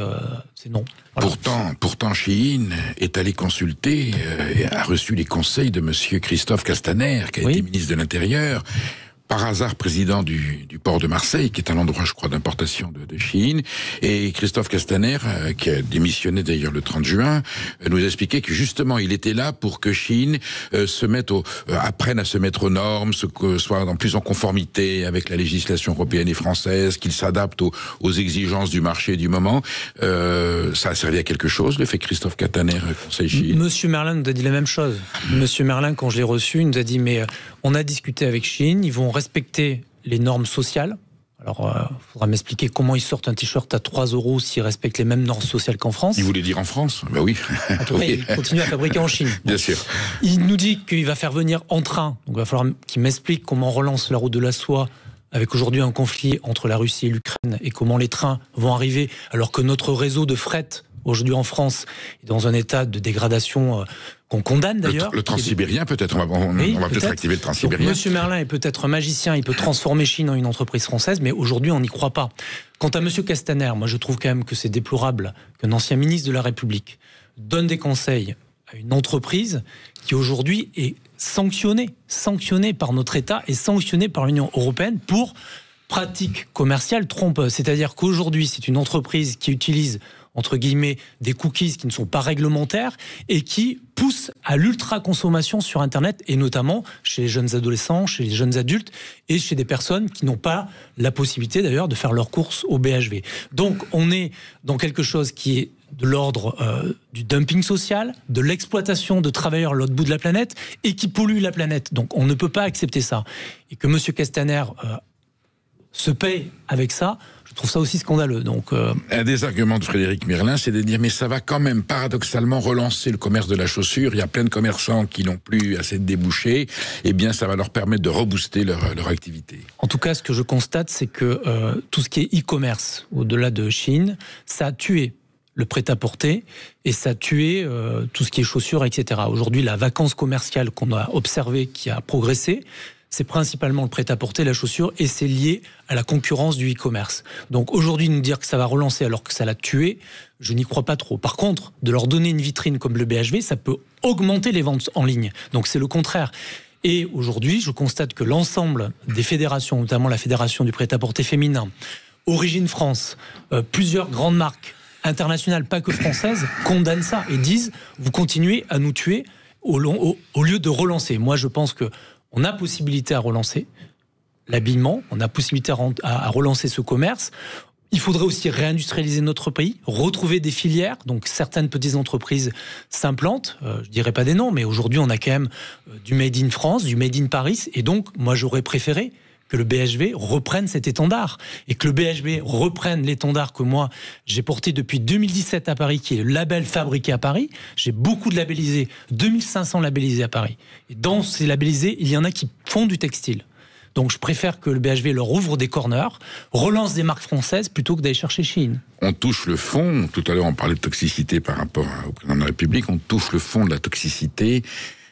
non. Voilà. Pourtant, Shein est allé consulter et a reçu les conseils de M. Christophe Castaner, qui a été ministre de l'Intérieur, par hasard président du port de Marseille, qui est un endroit, je crois, d'importation de Chine. Et Christophe Castaner, qui a démissionné d'ailleurs le 30 juin, nous a expliqué que justement, il était là pour que Chine apprenne à se mettre aux normes, soit plus en conformité avec la législation européenne et française, qu'il s'adapte aux exigences du marché du moment. Ça a servi à quelque chose, le fait que Christophe Castaner conseille Chine? Monsieur Merlin nous a dit la même chose. Monsieur Merlin, quand je l'ai reçu, il nous a dit, mais on a discuté avec Chine, ils vont respecter les normes sociales. Alors, il faudra m'expliquer comment ils sortent un t-shirt à 3 € s'ils respectent les mêmes normes sociales qu'en France. Il voulait dire en France? Ben oui. En tout cas, il continue à fabriquer en Chine. Bien sûr. Il nous dit qu'il va faire venir en train. Donc, il va falloir qu'il m'explique comment on relance la route de la soie avec aujourd'hui un conflit entre la Russie et l'Ukraine, et comment les trains vont arriver alors que notre réseau de fret aujourd'hui en France est dans un état de dégradation qu'on condamne d'ailleurs. Le transsibérien peut-être, on va peut-être activer le transsibérien. Monsieur Merlin est peut-être un magicien, il peut transformer Chine en une entreprise française, mais aujourd'hui on n'y croit pas. Quant à Monsieur Castaner, moi je trouve quand même que c'est déplorable qu'un ancien ministre de la République donne des conseils à une entreprise qui aujourd'hui est sanctionnée par notre État et sanctionnée par l'Union européenne pour pratique commerciale trompeuse. C'est-à-dire qu'aujourd'hui, c'est une entreprise qui utilise, entre guillemets, des cookies qui ne sont pas réglementaires et qui poussent à l'ultra-consommation sur Internet, et notamment chez les jeunes adolescents, chez les jeunes adultes et chez des personnes qui n'ont pas la possibilité d'ailleurs de faire leurs courses au BHV. Donc on est dans quelque chose qui est de l'ordre du dumping social, de l'exploitation de travailleurs à l'autre bout de la planète et qui pollue la planète. Donc on ne peut pas accepter ça. Et que M. Castaner se paye avec ça, je trouve ça aussi scandaleux. Donc, un des arguments de Frédéric Merlin, c'est de dire mais ça va quand même paradoxalement relancer le commerce de la chaussure. Il y a plein de commerçants qui n'ont plus assez de débouchés. Eh bien, ça va leur permettre de rebooster leur activité. En tout cas, ce que je constate, c'est que tout ce qui est e-commerce, au-delà de Chine, ça a tué le prêt-à-porter et ça a tué tout ce qui est chaussures, etc. Aujourd'hui, la vacance commerciale qu'on a observée, qui a progressé, c'est principalement le prêt-à-porter, la chaussure, et c'est lié à la concurrence du e-commerce. Donc aujourd'hui, nous dire que ça va relancer alors que ça l'a tué, je n'y crois pas trop. Par contre, de leur donner une vitrine comme le BHV, ça peut augmenter les ventes en ligne. Donc c'est le contraire. Et aujourd'hui, je constate que l'ensemble des fédérations, notamment la fédération du prêt-à-porter féminin, Origine France, plusieurs grandes marques internationales, pas que françaises, condamnent ça et disent « vous continuez à nous tuer au lieu de relancer ». Moi, je pense que on a possibilité à relancer l'habillement, on a possibilité à relancer ce commerce. Il faudrait aussi réindustrialiser notre pays, retrouver des filières. Donc certaines petites entreprises s'implantent. Je dirais pas des noms, mais aujourd'hui on a quand même du Made in France, du Made in Paris. Et donc moi j'aurais préféré que le BHV reprenne cet étendard et que le BHV reprenne l'étendard que moi j'ai porté depuis 2017 à Paris, qui est le label fabriqué à Paris. J'ai beaucoup de labellisés, 2500 labellisés à Paris. Et dans ces labellisés, il y en a qui font du textile. Donc je préfère que le BHV leur ouvre des corners, relance des marques françaises plutôt que d'aller chercher Chine. On touche le fond. Tout à l'heure, on parlait de toxicité par rapport au président de la République. On touche le fond de la toxicité.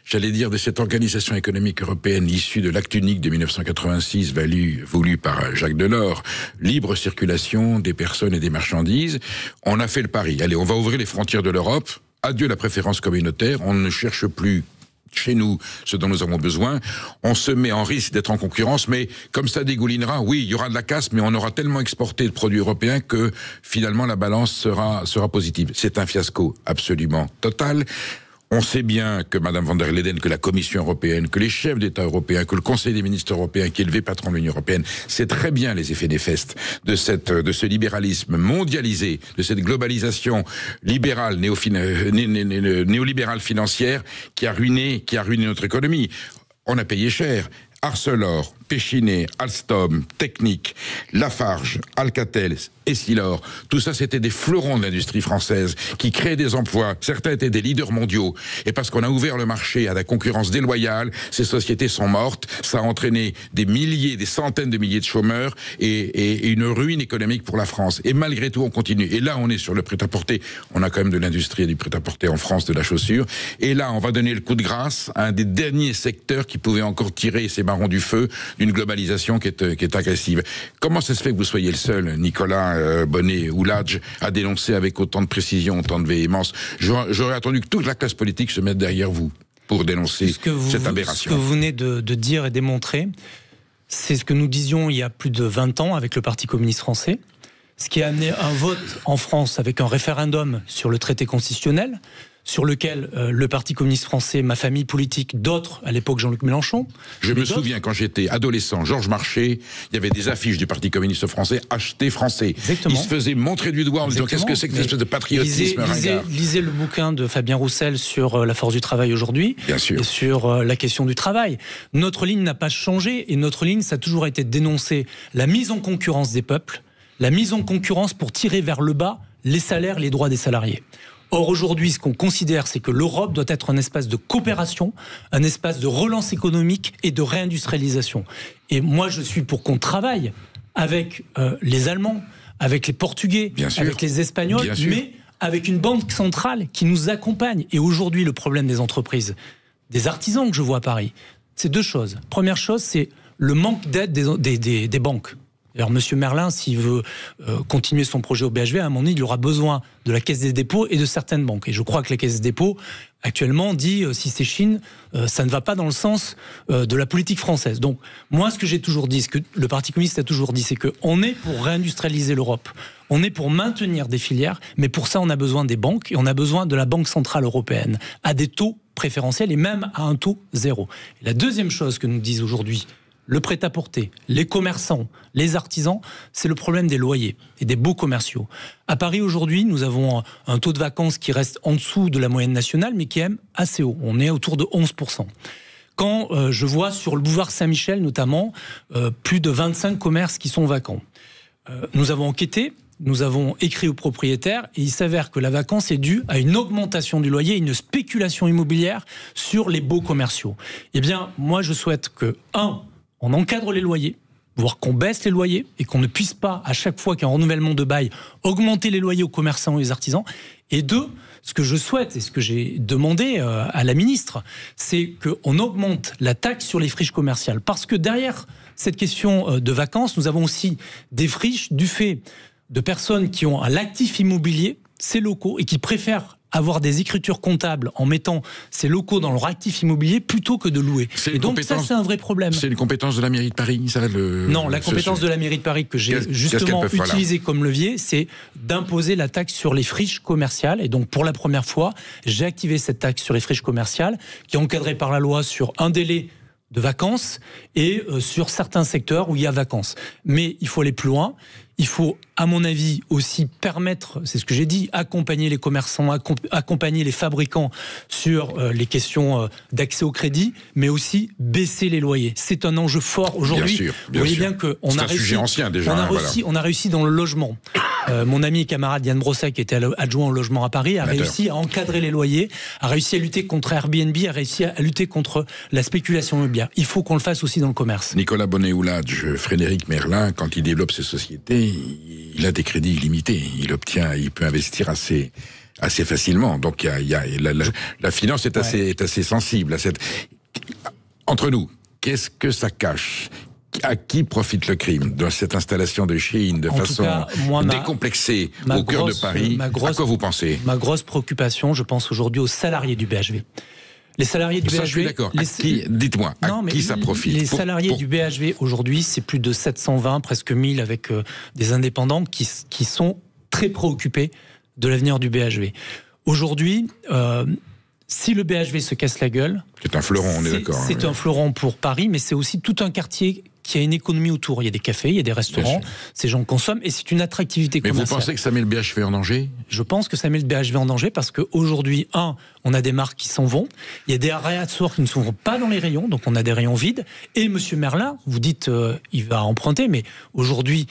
J'allais dire de cette organisation économique européenne issue de l'acte unique de 1986 voulu par Jacques Delors, libre circulation des personnes et des marchandises. On a fait le pari. Allez, on va ouvrir les frontières de l'Europe. Adieu la préférence communautaire. On ne cherche plus chez nous ce dont nous avons besoin. On se met en risque d'être en concurrence, mais comme ça dégoulinera, oui, il y aura de la casse, mais on aura tellement exporté de produits européens que finalement la balance sera positive. C'est un fiasco absolument total. On sait bien que Mme von der Leyen, que la Commission européenne, que les chefs d'État européens, que le Conseil des ministres européens, qui est le patron de l'Union européenne, sait très bien les effets néfastes de ce libéralisme mondialisé, de cette globalisation libérale, néolibérale financière qui a ruiné notre économie. On a payé cher. Arcelor, Péchinet, Alstom, Technic, Lafarge, Alcatel, Essilor, tout ça c'était des fleurons de l'industrie française qui créaient des emplois. Certains étaient des leaders mondiaux. Et parce qu'on a ouvert le marché à la concurrence déloyale, ces sociétés sont mortes. Ça a entraîné des milliers, des centaines de milliers de chômeurs et une ruine économique pour la France. Et malgré tout, on continue. Et là, on est sur le prêt-à-porter. On a quand même de l'industrie et du prêt-à-porter en France, de la chaussure. Et là, on va donner le coup de grâce à un des derniers secteurs qui pouvait encore tirer ses marrons du feu d'une globalisation qui est agressive. Comment ça se fait que vous soyez le seul, Nicolas Bonnet ou Ladj, à dénoncer avec autant de précision, autant de véhémence? J'aurais attendu que toute la classe politique se mette derrière vous pour dénoncer cette aberration. Ce que vous venez de dire et démontrer, c'est ce que nous disions il y a plus de 20 ans avec le Parti communiste français, ce qui a amené un vote en France avec un référendum sur le traité constitutionnel, sur lequel le Parti communiste français, ma famille politique, d'autres, à l'époque Jean-Luc Mélenchon. Je me souviens quand j'étais adolescent, Georges Marchais, il y avait des affiches du Parti communiste français, acheté français. Exactement. Il se faisait montrer du doigt en disant qu'est-ce que c'est que cette espèce de patriotisme ringard. Lisez le bouquin de Fabien Roussel sur la force du travail aujourd'hui, et sur la question du travail. Notre ligne n'a pas changé, et notre ligne, ça a toujours été de dénoncer la mise en concurrence des peuples, la mise en concurrence pour tirer vers le bas les salaires, les droits des salariés. Or, aujourd'hui, ce qu'on considère, c'est que l'Europe doit être un espace de coopération, un espace de relance économique et de réindustrialisation. Et moi, je suis pour qu'on travaille avec les Allemands, avec les Portugais, avec les Espagnols, mais avec une banque centrale qui nous accompagne. Et aujourd'hui, le problème des entreprises, des artisans que je vois à Paris, c'est deux choses. Première chose, c'est le manque d'aide des banques. Alors, M. Merlin, s'il veut continuer son projet au BHV, à un moment donné, il aura besoin de la Caisse des dépôts et de certaines banques. Et je crois que la Caisse des dépôts, actuellement, dit si c'est Chine, ça ne va pas dans le sens de la politique française. Donc, moi, ce que j'ai toujours dit, ce que le Parti communiste a toujours dit, c'est qu'on est pour réindustrialiser l'Europe. On est pour maintenir des filières, mais pour ça, on a besoin des banques et on a besoin de la Banque centrale européenne à des taux préférentiels et même à un taux zéro. Et la deuxième chose que nous disent aujourd'hui le prêt-à-porter, les commerçants, les artisans, c'est le problème des loyers et des baux commerciaux. À Paris, aujourd'hui, nous avons un taux de vacances qui reste en dessous de la moyenne nationale, mais qui est même assez haut. On est autour de 11%. Quand je vois sur le boulevard Saint-Michel, notamment, plus de 25 commerces qui sont vacants. Nous avons enquêté, nous avons écrit aux propriétaires, et il s'avère que la vacance est due à une augmentation du loyer, une spéculation immobilière sur les baux commerciaux. Eh bien, moi, je souhaite que, on encadre les loyers, voire qu'on baisse les loyers et qu'on ne puisse pas, à chaque fois qu'il y a un renouvellement de bail, augmenter les loyers aux commerçants et aux artisans. Et 2, ce que je souhaite et ce que j'ai demandé à la ministre, c'est qu'on augmente la taxe sur les friches commerciales. Parce que derrière cette question de vacances, nous avons aussi des friches du fait de personnes qui ont un actif immobilier, ces locaux, et qui préfèrent avoir des écritures comptables en mettant ces locaux dans leur actif immobilier plutôt que de louer. Et donc ça, c'est un vrai problème. C'est une compétence de la mairie de Paris, ça, Non, la compétence de la mairie de Paris que j'ai justement utilisée comme levier, c'est d'imposer la taxe sur les friches commerciales. Et donc, pour la première fois, j'ai activé cette taxe sur les friches commerciales qui est encadrée par la loi sur un délai de vacances et sur certains secteurs où il y a vacances. Mais il faut aller plus loin. Il faut, à mon avis, aussi permettre, c'est ce que j'ai dit, accompagner les commerçants, accompagner les fabricants sur les questions d'accès au crédit, mais aussi baisser les loyers. C'est un enjeu fort aujourd'hui. Vous voyez bien qu'on a réussi. Sujet ancien déjà. On a réussi dans le logement. Mon ami et camarade Yann Brosset, qui était adjoint au logement à Paris, a réussi à encadrer les loyers, a réussi à lutter contre Airbnb, a réussi à lutter contre la spéculation immobilière. Il faut qu'on le fasse aussi dans le commerce. Nicolas Bonnet-Ouladj, Frédéric Merlin, quand il développe ses sociétés, il a des crédits illimités. Il peut investir assez facilement. Donc la finance est assez sensible à cette. Entre nous, qu'est-ce que ça cache? À qui profite le crime de cette installation de Chine de façon décomplexée au cœur de Paris? À quoi vous pensez? Ma grosse préoccupation, je pense aujourd'hui aux salariés du BHV. Les salariés du BHV. Je suis d'accord. Dites-moi, à qui ça profite? Les salariés du BHV aujourd'hui, c'est plus de 720, presque 1000 avec des indépendants qui sont très préoccupés de l'avenir du BHV. Aujourd'hui, si le BHV se casse la gueule, c'est un fleuron, on est d'accord. C'est un fleuron pour Paris, mais c'est aussi tout un quartier qui a une économie autour. Il y a des cafés, il y a des restaurants, ces gens consomment et c'est une attractivité commerciale. Mais vous pensez que ça met le BHV en danger? Je pense que ça met le BHV en danger parce qu'aujourd'hui, on a des marques qui s'en vont, il y a des réassorts qui ne s'en vont pas dans les rayons, donc on a des rayons vides. Et M. Merlin, vous dites il va emprunter, mais aujourd'hui,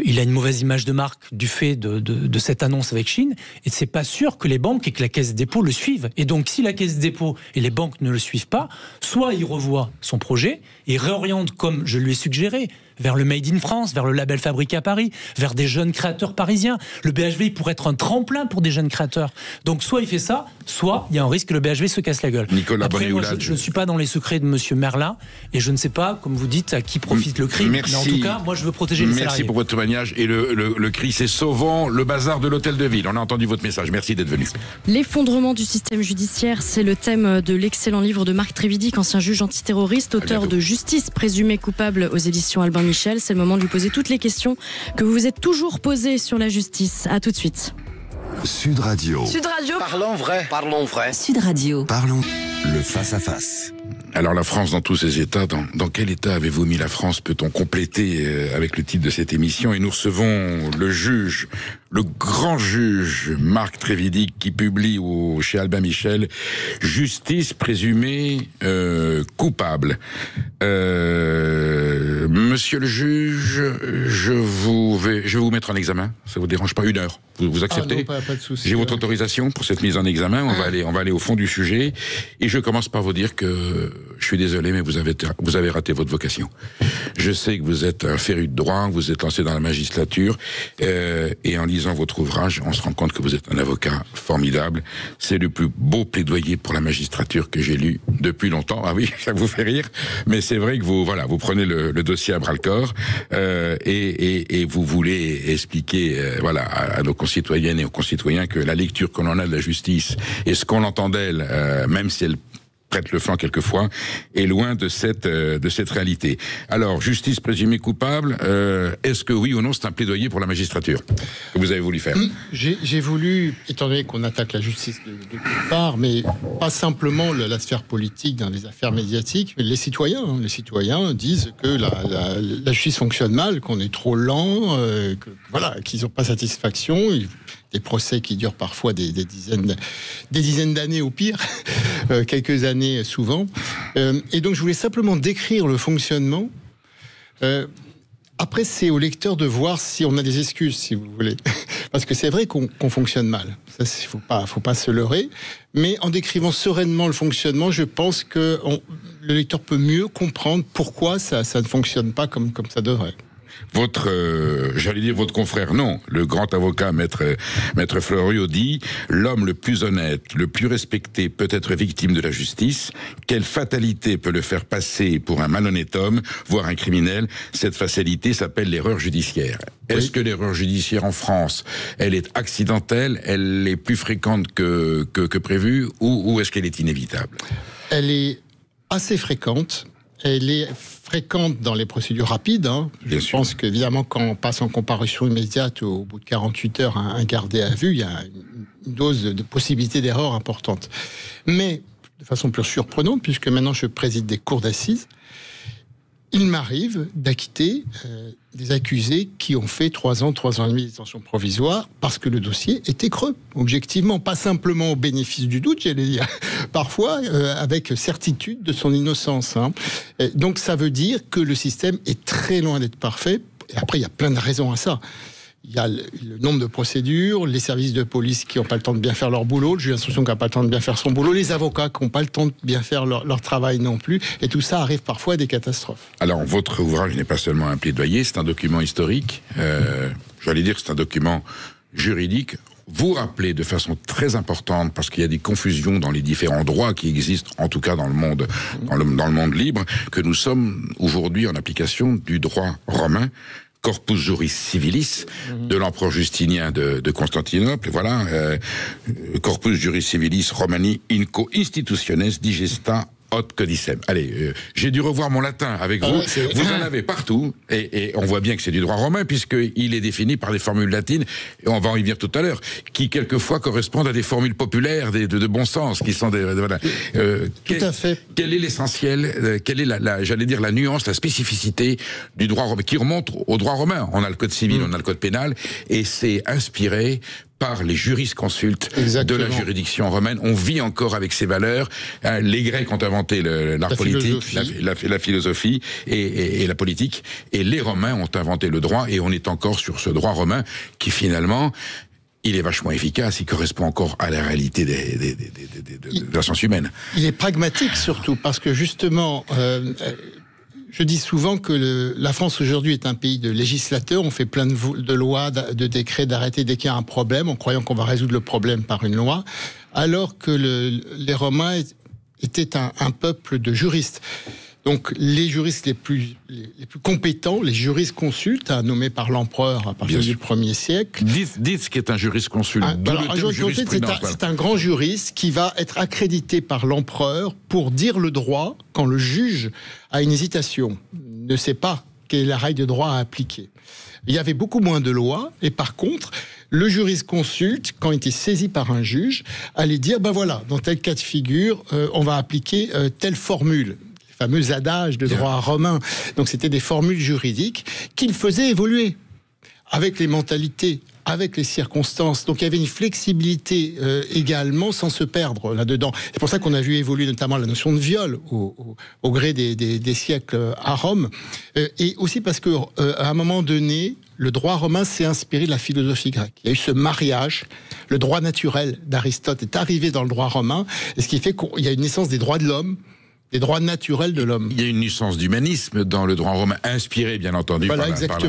il a une mauvaise image de marque du fait de cette annonce avec Chine, et c'est pas sûr que les banques et que la Caisse des dépôts le suivent. Et donc, si la Caisse des dépôts et les banques ne le suivent pas, soit il revoit son projet et réoriente, comme je lui ai suggéré, vers le Made in France, vers le label fabriqué à Paris, vers des jeunes créateurs parisiens. Le BHV, il pourrait être un tremplin pour des jeunes créateurs. Donc, soit il fait ça, soit il y a un risque que le BHV se casse la gueule. Nicolas Après, moi, je ne suis pas dans les secrets de M. Merlin, et je ne sais pas, comme vous dites, à qui profite le crime. Merci. Mais en tout cas, moi, je veux protéger les salariés. Merci pour votre témoignage. Et le cri, c'est sauvons le bazar de l'hôtel de ville. On a entendu votre message. Merci d'être venu. L'effondrement du système judiciaire, c'est le thème de l'excellent livre de Marc Trévidic, ancien juge antiterroriste, auteur de Justice présumée coupable aux éditions Albin Michel. C'est le moment de lui poser toutes les questions que vous vous êtes toujours posées sur la justice. À tout de suite. Sud Radio. Sud Radio. Parlons vrai. Parlons vrai. Sud Radio. Parlons le face-à-face. Alors la France dans tous ses états, dans quel état avez-vous mis la France? Peut-on compléter avec le titre de cette émission? Et nous recevons le juge, le grand juge Marc Trévidic qui publie chez Albin Michel Justice présumée coupable. Monsieur le juge, je vais vous mettre en examen. Ça vous dérange pas? 1 heure? Vous acceptez? Non, pas de souci. J'ai votre autorisation pour cette mise en examen. On va aller au fond du sujet. Et je commence par vous dire que je suis désolé, mais vous avez raté votre vocation. Je sais que vous êtes un féru de droit, vous êtes lancé dans la magistrature, et en lisant votre ouvrage, on se rend compte que vous êtes un avocat formidable. C'est le plus beau plaidoyer pour la magistrature que j'ai lu depuis longtemps. Ah oui, ça vous fait rire, mais c'est vrai que vous prenez le dossier à bras-le-corps, et vous voulez expliquer, à nos concitoyennes et aux concitoyens que la lecture qu'on en a de la justice et ce qu'on entend d'elle, même si elle prête le flanc quelquefois, est loin de cette réalité. Alors, justice présumée coupable, est-ce que oui ou non c'est un plaidoyer pour la magistrature que vous avez voulu faire? J'ai voulu, étant donné qu'on attaque la justice de toutes parts, mais pas simplement la sphère politique dans les affaires médiatiques, mais les citoyens. Les citoyens disent que la justice fonctionne mal, qu'on est trop lent, qu'ils n'ont pas satisfaction. Des procès qui durent parfois des dizaines d'années au pire, quelques années souvent. Et donc je voulais simplement décrire le fonctionnement. Après, c'est au lecteur de voir si on a des excuses, si vous voulez. Parce que c'est vrai qu'on fonctionne mal. Ça, faut pas se leurrer. Mais en décrivant sereinement le fonctionnement, je pense que le lecteur peut mieux comprendre pourquoi ça ne fonctionne pas comme ça devrait. Votre confrère, non, le grand avocat maître Florio dit: l'homme le plus honnête, le plus respecté peut être victime de la justice. Quelle fatalité peut le faire passer pour un malhonnête homme, voire un criminel? Cette fatalité s'appelle l'erreur judiciaire. Oui. Est-ce que l'erreur judiciaire en France, elle est accidentelle, elle est plus fréquente que prévu, ou est-ce qu'elle est inévitable? Elle est assez fréquente. Elle est fréquente dans les procédures rapides. Je pense qu'évidemment, quand on passe en comparution immédiate, au bout de 48 heures, un gardé à vue, il y a une dose de possibilité d'erreur importante. Mais, de façon plus surprenante, puisque maintenant je préside des cours d'assises, il m'arrive d'acquitter des accusés qui ont fait 3 ans et demi de détention provisoire parce que le dossier était creux, objectivement, pas simplement au bénéfice du doute, j'allais dire, parfois avec certitude de son innocence. Donc ça veut dire que le système est très loin d'être parfait, et après il y a plein de raisons à ça. Il y a le nombre de procédures, les services de police qui n'ont pas le temps de bien faire leur boulot, le juge d'instruction qui n'a pas le temps de bien faire son boulot, les avocats qui n'ont pas le temps de bien faire leur travail non plus, et tout ça arrive parfois à des catastrophes. Alors, votre ouvrage n'est pas seulement un plaidoyer, c'est un document historique, j'allais dire que c'est un document juridique. Vous rappelez de façon très importante, parce qu'il y a des confusions dans les différents droits qui existent, en tout cas dans le monde libre, que nous sommes aujourd'hui en application du droit romain, Corpus Juris Civilis, de l'empereur Justinien de Constantinople, Corpus Juris Civilis Romani Inco Institutiones Digesta Haute Codicem. Allez, j'ai dû revoir mon latin avec vous. Vous en avez partout, et on voit bien que c'est du droit romain, puisqu'il est défini par des formules latines, et on va en y venir tout à l'heure, qui quelquefois correspondent à des formules populaires de bon sens, qui sont tout à fait. Quel est l'essentiel, quelle est la nuance, la spécificité du droit romain, qui remonte au droit romain? On a le code civil, on a le code pénal, et c'est inspiré par les jurisconsultes de la juridiction romaine. On vit encore avec ces valeurs. Les Grecs ont inventé l'art politique, la philosophie et la politique, et les Romains ont inventé le droit, et on est encore sur ce droit romain qui finalement, il est vachement efficace, il correspond encore à la réalité de la science humaine. Il est pragmatique surtout, parce que justement... je dis souvent que la France aujourd'hui est un pays de législateurs. On fait plein de lois, de décrets, d'arrêtés dès qu'il y a un problème, en croyant qu'on va résoudre le problème par une loi, alors que les Romains étaient un peuple de juristes. Donc les juristes les plus compétents, les jurisconsultes, nommés par l'empereur à partir du 1er siècle. Dites ce qu'est un jurisconsulte. Un jurisconsulte, c'est un grand juriste qui va être accrédité par l'empereur pour dire le droit quand le juge a une hésitation, ne sait pas quelle est la règle de droit à appliquer. Il y avait beaucoup moins de lois, et par contre, le jurisconsulte, quand il était saisi par un juge, allait dire, dans tel cas de figure, on va appliquer telle formule. Fameux adages de droit romain. Donc c'était des formules juridiques qu'il faisait évoluer avec les mentalités, avec les circonstances. Donc il y avait une flexibilité également, sans se perdre là-dedans. C'est pour ça qu'on a vu évoluer notamment la notion de viol au gré des siècles à Rome, et aussi parce que à un moment donné, le droit romain s'est inspiré de la philosophie grecque. Il y a eu ce mariage, le droit naturel d'Aristote est arrivé dans le droit romain, et ce qui fait qu'il y a une naissance des droits de l'homme, des droits naturels de l'homme. Il y a une nuance d'humanisme dans le droit romain, inspiré bien entendu voilà, par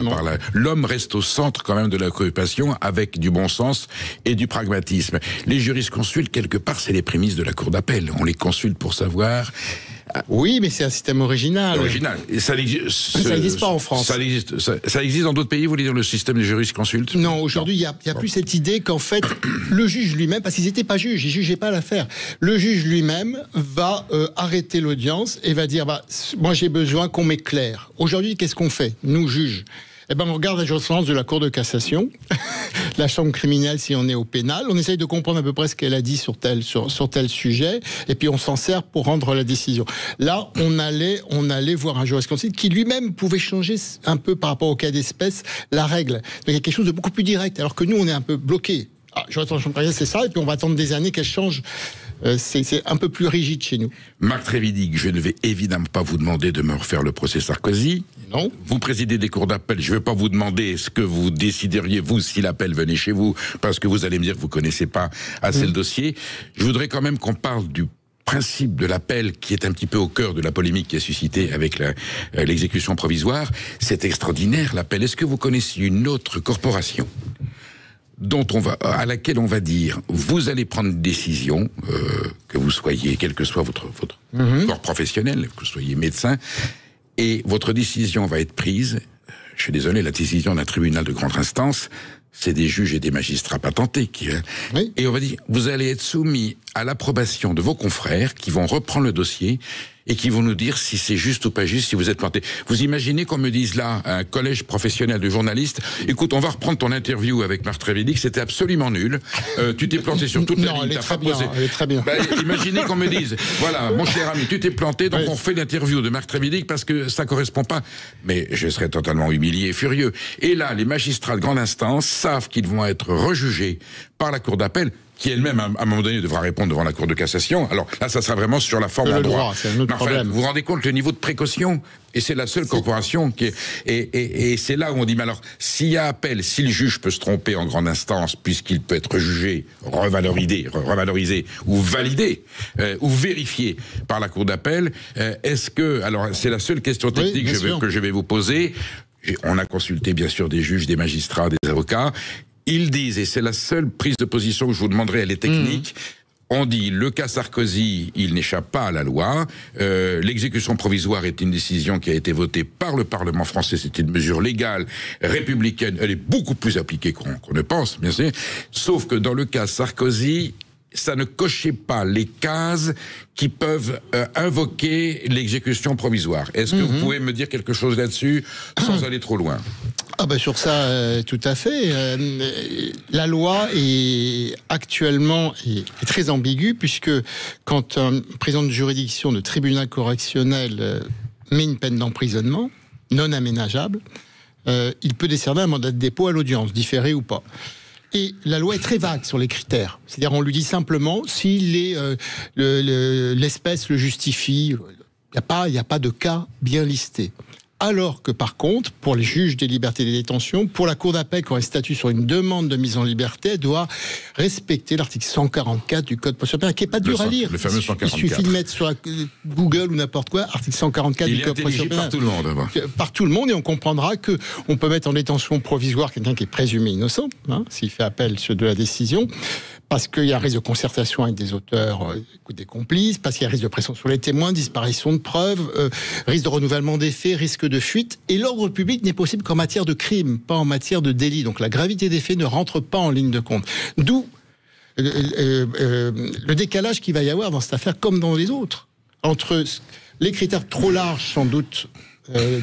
l'homme reste au centre quand même de la préoccupation avec du bon sens et du pragmatisme. Les jurisconsultes, quelque part, c'est les prémices de la cour d'appel. On les consulte pour savoir... Oui, mais c'est un système original. Original. Et ça n'existe pas en France. Ça existe dans d'autres pays, vous voulez dire, le système des jurisconsultes? Non, aujourd'hui, il y a plus cette idée qu'en fait, le juge lui-même, parce qu'ils n'étaient pas juges, ils ne jugeaient pas l'affaire, le juge lui-même va arrêter l'audience et va dire, moi j'ai besoin qu'on m'éclaire. Aujourd'hui, qu'est-ce qu'on fait, nous juges? Eh ben, on regarde la jurisprudence de la Cour de cassation, la chambre criminelle si on est au pénal, on essaye de comprendre à peu près ce qu'elle a dit sur tel sujet, et puis on s'en sert pour rendre la décision. Là, on allait voir un jurisconsulte qui lui-même pouvait changer un peu par rapport au cas d'espèce la règle. Donc il y a quelque chose de beaucoup plus direct, alors que nous, on est un peu bloqué. Jurisprudences chambre c'est ça, et puis on va attendre des années qu'elle change. C'est un peu plus rigide chez nous. Marc Trévidic, je ne vais évidemment pas vous demander de me refaire le procès Sarkozy. Non. Vous présidez des cours d'appel, je ne vais pas vous demander ce que vous décideriez, vous, si l'appel venait chez vous, parce que vous allez me dire que vous ne connaissez pas assez le dossier. Je voudrais quand même qu'on parle du principe de l'appel qui est un petit peu au cœur de la polémique qui a suscité avec l'exécution provisoire. C'est extraordinaire, l'appel. Est-ce que vous connaissez une autre corporation à laquelle on va dire, vous allez prendre une décision, que vous soyez, quel que soit votre corps professionnel, que vous soyez médecin, et votre décision va être prise, je suis désolé, la décision d'un tribunal de grande instance, c'est des juges et des magistrats patentés et on va dire, vous allez être soumis à l'approbation de vos confrères qui vont reprendre le dossier et qui vont nous dire si c'est juste ou pas juste, si vous êtes planté. Vous imaginez qu'on me dise là, un collège professionnel de journalistes, écoute, on va reprendre ton interview avec Marc Trévidic, c'était absolument nul, tu t'es planté sur toute la ligne, t'as pas posé. Elle est très bien. Imaginez qu'on me dise, voilà, mon cher ami, tu t'es planté, donc on fait l'interview de Marc Trévidic parce que ça correspond pas. Mais je serais totalement humilié et furieux. Et là, les magistrats de grande instance savent qu'ils vont être rejugés par la cour d'appel, qui elle-même, à un moment donné, devra répondre devant la Cour de cassation. Alors là, ça sera vraiment sur la forme en droit. C'est un autre problème. Vous vous rendez compte le niveau de précaution? Et c'est la seule corporation qui est... Et c'est là où on dit, mais alors, s'il y a appel, si le juge peut se tromper en grande instance, puisqu'il peut être jugé, revalorisé ou validé, ou vérifié par la Cour d'appel, est-ce que... Alors, c'est la seule question technique que je vais vous poser. On a consulté, bien sûr, des juges, des magistrats, des avocats. Ils disent, et c'est la seule prise de position que je vous demanderai, elle est technique, on dit, le cas Sarkozy, il n'échappe pas à la loi, l'exécution provisoire est une décision qui a été votée par le Parlement français, c'est une mesure légale, républicaine, elle est beaucoup plus appliquée qu'on ne pense, bien sûr, sauf que dans le cas Sarkozy, ça ne cochait pas les cases qui peuvent invoquer l'exécution provisoire. Est-ce que vous pouvez me dire quelque chose là-dessus, sans aller trop loin? Sur ça, tout à fait. La loi est actuellement est très ambiguë, puisque quand un président de juridiction de tribunal correctionnel met une peine d'emprisonnement non aménageable, il peut décerner un mandat de dépôt à l'audience, différé ou pas. Et la loi est très vague sur les critères. C'est-à-dire, on lui dit simplement si l'espèce le justifie. Il n'y a pas de cas bien listé. Alors que par contre, pour les juges des libertés et des détentions, pour la Cour d'appel, quand elle statue sur une demande de mise en liberté, elle doit respecter l'article 144 du Code procédure pénale, qui n'est pas dur à lire. Le fameux 144. Il suffit de mettre sur Google ou n'importe quoi, article 144 du Code procédure pénale. Par tout le monde. Par tout le monde, et on comprendra que on peut mettre en détention provisoire quelqu'un qui est présumé innocent, s'il fait appel de la décision, parce qu'il y a un risque de concertation avec des auteurs, des complices, parce qu'il y a un risque de pression sur les témoins, disparition de preuves, risque de renouvellement des faits, risque de fuite. Et l'ordre public n'est possible qu'en matière de crime, pas en matière de délit. Donc la gravité des faits ne rentre pas en ligne de compte. D'où le décalage qu'il va y avoir dans cette affaire, comme dans les autres, entre les critères trop larges, sans doute,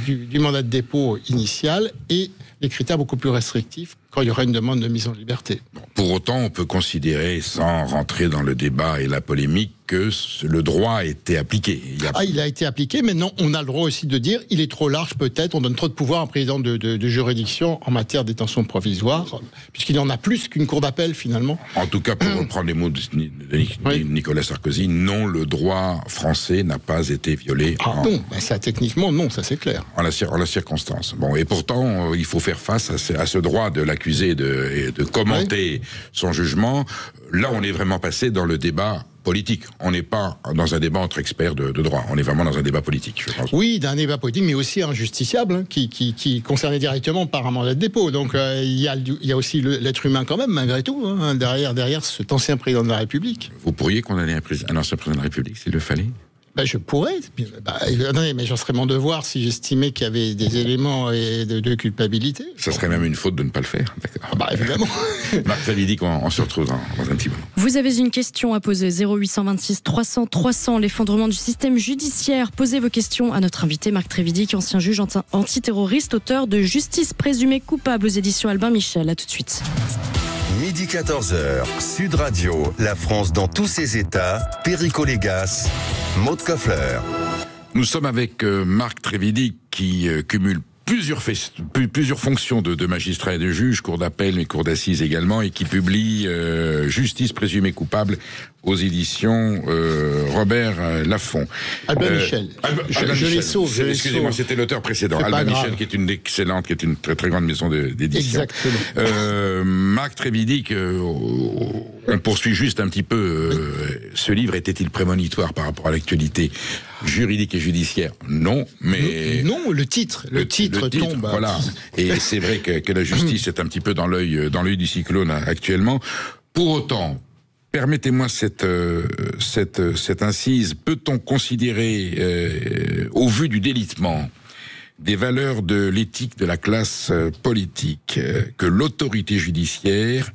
du mandat de dépôt initial et les critères beaucoup plus restrictifs quand il y aura une demande de mise en liberté. Pour autant, on peut considérer, sans rentrer dans le débat et la polémique, que le droit a été appliqué. Il a été appliqué. Maintenant, on a le droit aussi de dire il est trop large, peut-être. On donne trop de pouvoir à un président de juridiction en matière de détention provisoire, puisqu'il en a plus qu'une cour d'appel, finalement. En tout cas, pour reprendre les mots de Nicolas Sarkozy, non, le droit français n'a pas été violé. Non, ça, techniquement, non, ça c'est clair. En la circonstance. Bon, et pourtant, il faut faire face à ce droit de l'accusé de commenter son jugement. Là, on est vraiment passé dans le débat politique. On n'est pas dans un débat entre experts de droit. On est vraiment dans un débat politique, je pense. Oui, d'un débat politique, mais aussi un justiciable hein, qui est concerné directement par un mandat de dépôt. Donc il y a aussi l'être humain quand même, malgré tout, hein, derrière cet ancien président de la République. Vous pourriez condamner un ancien président de la République s'il le fallait ? Je pourrais. Attendez, mais j'en serait mon devoir si j'estimais qu'il y avait des éléments de culpabilité. Ça serait même une faute de ne pas le faire, d'accord. Évidemment. Marc Trévidic, on se retrouve dans un petit moment. Vous avez une question à poser, 0826 300 300, l'effondrement du système judiciaire. Posez vos questions à notre invité Marc Trévidic, ancien juge antiterroriste, auteur de Justice présumée coupable aux éditions Albin Michel. À tout de suite. Midi 14h, Sud Radio, la France dans tous ses états, Perico Légas, Maud Koffler. Nous sommes avec Marc Trévidic qui cumule plusieurs fonctions de magistrat et de juge, cour d'appel mais cour d'assises également, et qui publie Justice présumée coupable aux éditions Robert Laffont. Albin Michel. Je les sauve. Excusez-moi, c'était l'auteur précédent. Albin Michel, qui est une excellente, qui est une très très grande maison d'édition. Exactement. Marc Trévidic, on poursuit juste un petit peu. Ce livre était-il prémonitoire par rapport à l'actualité juridique et judiciaire? Non, mais... Non, le titre tombe. Voilà. Et c'est vrai que la justice est un petit peu dans l'œil du cyclone actuellement. Pour autant, permettez-moi cette incise. Peut-on considérer, au vu du délitement des valeurs de l'éthique de la classe politique, que l'autorité judiciaire,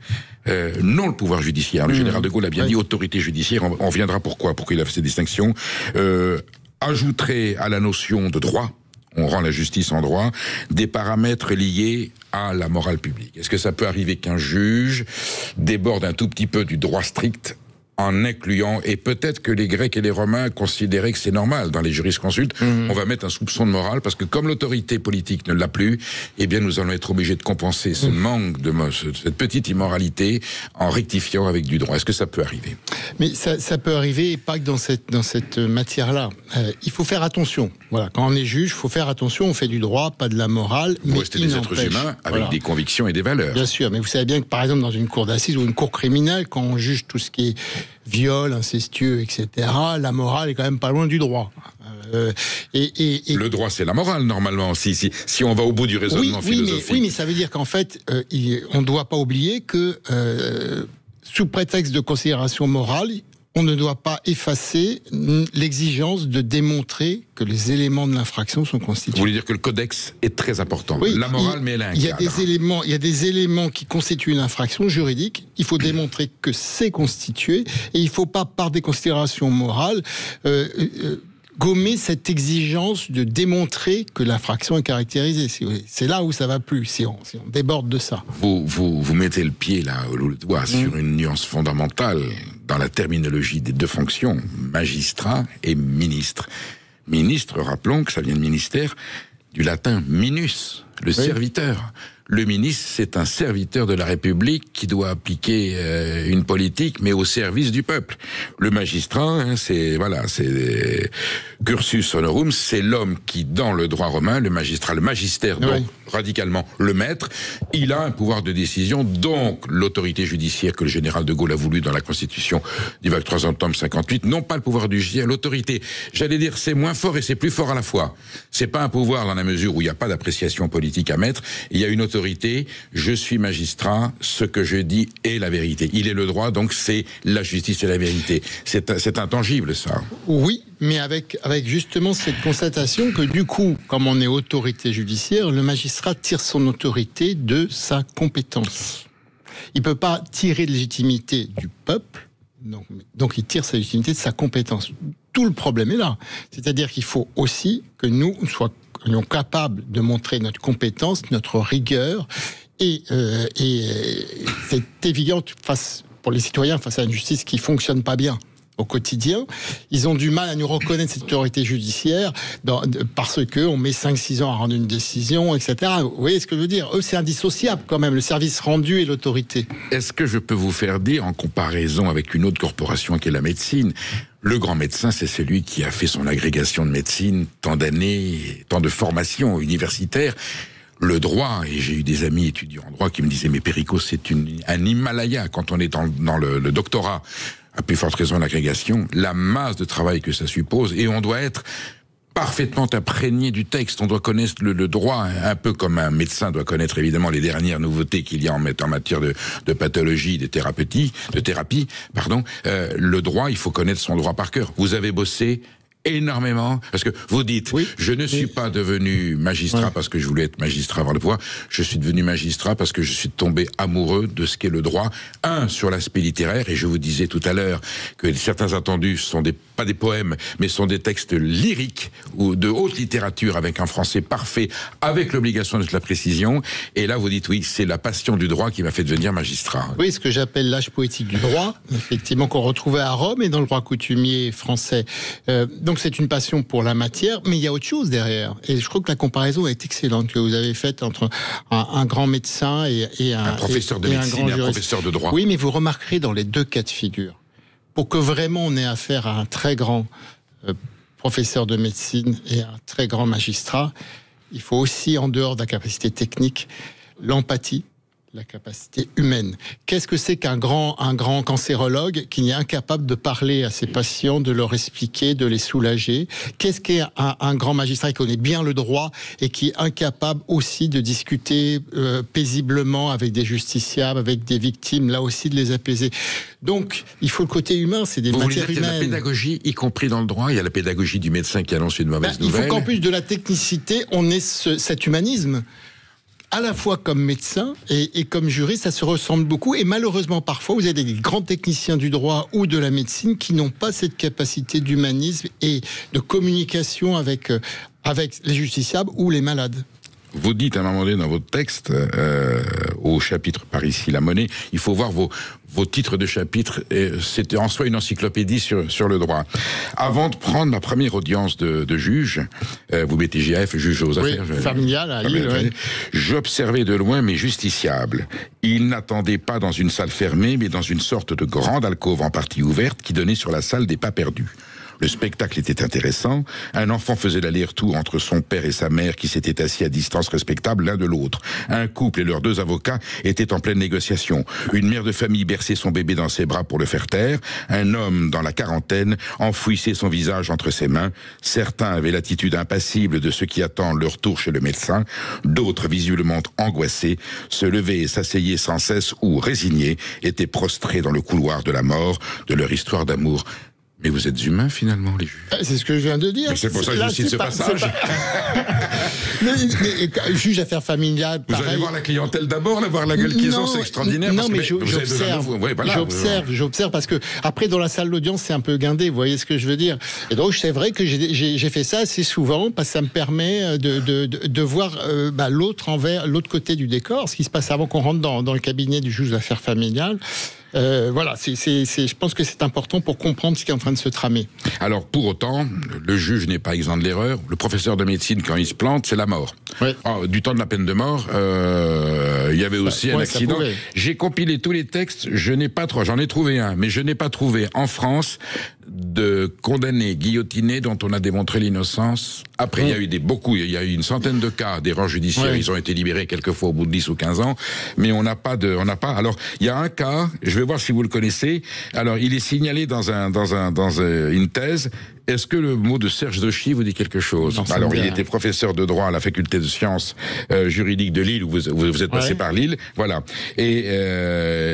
non le pouvoir judiciaire, le général de Gaulle a bien dit autorité judiciaire, on viendra pourquoi il a fait cette distinction, ajouterait à la notion de droit, on rend la justice en droit, des paramètres liés à la morale publique. Est-ce que ça peut arriver qu'un juge déborde un tout petit peu du droit strict en incluant, et peut-être que les Grecs et les Romains considéraient que c'est normal, dans les jurisconsultes, on va mettre un soupçon de morale, parce que comme l'autorité politique ne l'a plus, eh bien nous allons être obligés de compenser ce manque cette petite immoralité en rectifiant avec du droit. Est-ce que ça peut arriver? Mais ça peut arriver, pas que dans cette matière-là. Il faut faire attention. Voilà, quand on est juge, il faut faire attention, on fait du droit, pas de la morale. Vous restez des êtres humains avec des convictions et des valeurs. Bien sûr, mais vous savez bien que par exemple dans une cour d'assises ou une cour criminelle, quand on juge tout ce qui est viol, incestueux, etc., la morale est quand même pas loin du droit. Le droit, c'est la morale, normalement, si on va au bout du raisonnement philosophique. Oui, mais ça veut dire qu'en fait, on ne doit pas oublier que, sous prétexte de considération morale, on ne doit pas effacer l'exigence de démontrer que les éléments de l'infraction sont constitués. Vous voulez dire que le codex est très important. Oui, la morale, mais elle a un cadre. Il y a des éléments qui constituent une infraction juridique. Il faut démontrer que c'est constitué, et il ne faut pas, par des considérations morales, gommer cette exigence de démontrer que l'infraction est caractérisée. C'est là où ça va plus, si on déborde de ça. Vous mettez le pied là, le doigt sur une nuance fondamentale dans la terminologie des deux fonctions, magistrat et ministre. Ministre, rappelons que ça vient de ministère, du latin minus, le serviteur. Le ministre, c'est un serviteur de la République qui doit appliquer une politique, mais au service du peuple. Le magistrat, c'est cursus honorum, c'est l'homme qui, dans le droit romain, le magistrat, le magistère, donc radicalement le maître, il a un pouvoir de décision, donc l'autorité judiciaire que le général de Gaulle a voulu dans la Constitution du 23 octobre 58, non pas le pouvoir du judiciaire, l'autorité. J'allais dire, c'est moins fort et c'est plus fort à la fois. C'est pas un pouvoir dans la mesure où il n'y a pas d'appréciation politique à mettre, il y a une autorité, je suis magistrat, ce que je dis est la vérité. Il est le droit, donc c'est la justice et la vérité. C'est intangible, ça. Oui, mais avec justement cette constatation que du coup, comme on est autorité judiciaire, le magistrat tire son autorité de sa compétence. Il ne peut pas tirer de légitimité du peuple, donc il tire sa légitimité de sa compétence. Tout le problème est là. C'est-à-dire qu'il faut aussi que nous soyons capables de montrer notre compétence, notre rigueur, et c'est évident pour les citoyens face à une justice qui ne fonctionne pas bien au quotidien. Ils ont du mal à nous reconnaître cette autorité judiciaire parce qu'on met 5-6 ans à rendre une décision, etc. Vous voyez ce que je veux dire? Eux, c'est indissociable quand même, le service rendu et l'autorité. Est-ce que je peux vous faire dire, en comparaison avec une autre corporation qui est la médecine, le grand médecin, c'est celui qui a fait son agrégation de médecine, tant d'années, tant de formation universitaire. Le droit, et j'ai eu des amis étudiants en droit qui me disaient, mais Perico, c'est un Himalaya quand on est dans le doctorat. à plus forte raison l'agrégation, la masse de travail que ça suppose, et on doit être parfaitement imprégné du texte. On doit connaître le droit, un peu comme un médecin doit connaître évidemment les dernières nouveautés qu'il y a en matière de pathologie, de thérapie. Le droit, il faut connaître son droit par cœur. Vous avez bossé énormément, parce que vous dites, je ne suis pas devenu magistrat parce que je voulais être magistrat avant le pouvoir, je suis devenu magistrat parce que je suis tombé amoureux de ce qu'est le droit. Sur l'aspect littéraire, et je vous disais tout à l'heure que certains attendus sont pas des poèmes, mais sont des textes lyriques ou de haute littérature avec un français parfait, avec l'obligation de la précision, et là vous dites, oui, c'est la passion du droit qui m'a fait devenir magistrat. Oui, ce que j'appelle l'âge poétique du droit, effectivement, qu'on retrouvait à Rome et dans le droit coutumier français. Donc c'est une passion pour la matière, mais il y a autre chose derrière. Et je crois que la comparaison est excellente que vous avez faite entre un grand médecin et un professeur de médecine et un professeur de droit. Oui, mais vous remarquerez dans les deux cas de figure, pour que vraiment on ait affaire à un très grand professeur de médecine et un très grand magistrat, il faut aussi, en dehors de la capacité technique, l'empathie, la capacité humaine. Qu'est-ce que c'est qu'un grand cancérologue qui est incapable de parler à ses patients, de leur expliquer, de les soulager? Qu'est-ce qu'est un grand magistrat qui connaît bien le droit et qui est incapable aussi de discuter paisiblement avec des justiciables, avec des victimes, là aussi de les apaiser? Donc, il faut le côté humain, c'est des matières humaines. Il y a la pédagogie, y compris dans le droit, il y a la pédagogie du médecin qui annonce une mauvaise nouvelle. Il faut qu'en plus de la technicité, on ait cet humanisme. À la fois comme médecin et comme juriste, ça se ressemble beaucoup. Et malheureusement, parfois, vous avez des grands techniciens du droit ou de la médecine qui n'ont pas cette capacité d'humanisme et de communication avec les justiciables ou les malades. Vous dites à un moment donné dans votre texte, au chapitre par ici la monnaie, il faut voir vos titres de chapitre, c'était en soi une encyclopédie sur le droit. Avant de prendre ma première audience de juge, vous mettez JAF, juge aux affaires familiales à Lille, ouais. J'observais de loin mes justiciables. Ils n'attendaient pas dans une salle fermée, mais dans une sorte de grande alcôve en partie ouverte qui donnait sur la salle des pas perdus. Le spectacle était intéressant. Un enfant faisait l'aller-retour entre son père et sa mère qui s'étaient assis à distance respectable l'un de l'autre. Un couple et leurs deux avocats étaient en pleine négociation. Une mère de famille berçait son bébé dans ses bras pour le faire taire. Un homme dans la quarantaine enfouissait son visage entre ses mains. Certains avaient l'attitude impassible de ceux qui attendent leur tour chez le médecin. D'autres, visiblement angoissés, se levaient et s'asseyaient sans cesse ou, résignés, étaient prostrés dans le couloir de la mort, de leur histoire d'amour. Mais vous êtes humains, finalement, les juges. C'est ce que je viens de dire. Mais c'est pour ça que je cite ce passage. Le juge d'affaires familiales, vous allez voir la clientèle d'abord, voir la gueule qu'ils ont, c'est extraordinaire. Non, mais j'observe parce que après, dans la salle d'audience, c'est un peu guindé, vous voyez ce que je veux dire. Et donc, c'est vrai que j'ai fait ça assez souvent, parce que ça me permet de voir l'autre côté du décor, ce qui se passe avant qu'on rentre dans le cabinet du juge d'affaires familiales. Voilà, je pense que c'est important pour comprendre ce qui est en train de se tramer. Alors, pour autant, le juge n'est pas exempt de l'erreur. Le professeur de médecine, quand il se plante, c'est la mort. Ouais. Du temps de la peine de mort, il y avait aussi un accident. J'ai compilé tous les textes, j'en ai trouvé un, mais je n'ai pas trouvé en France de condamnés guillotinés dont on a démontré l'innocence. Après, il y a eu il y a eu une centaine de cas d'erreurs judiciaires, ils ont été libérés quelquefois au bout de 10 ou 15 ans, mais on n'a pas. Alors, il y a un cas, je vais voir si vous le connaissez. Alors, il est signalé dans une thèse. Est-ce que le mot de Serge Dauchy vous dit quelque chose? Alors, il était professeur de droit à la faculté de sciences juridiques de Lille, où vous êtes passé par Lille, voilà. Et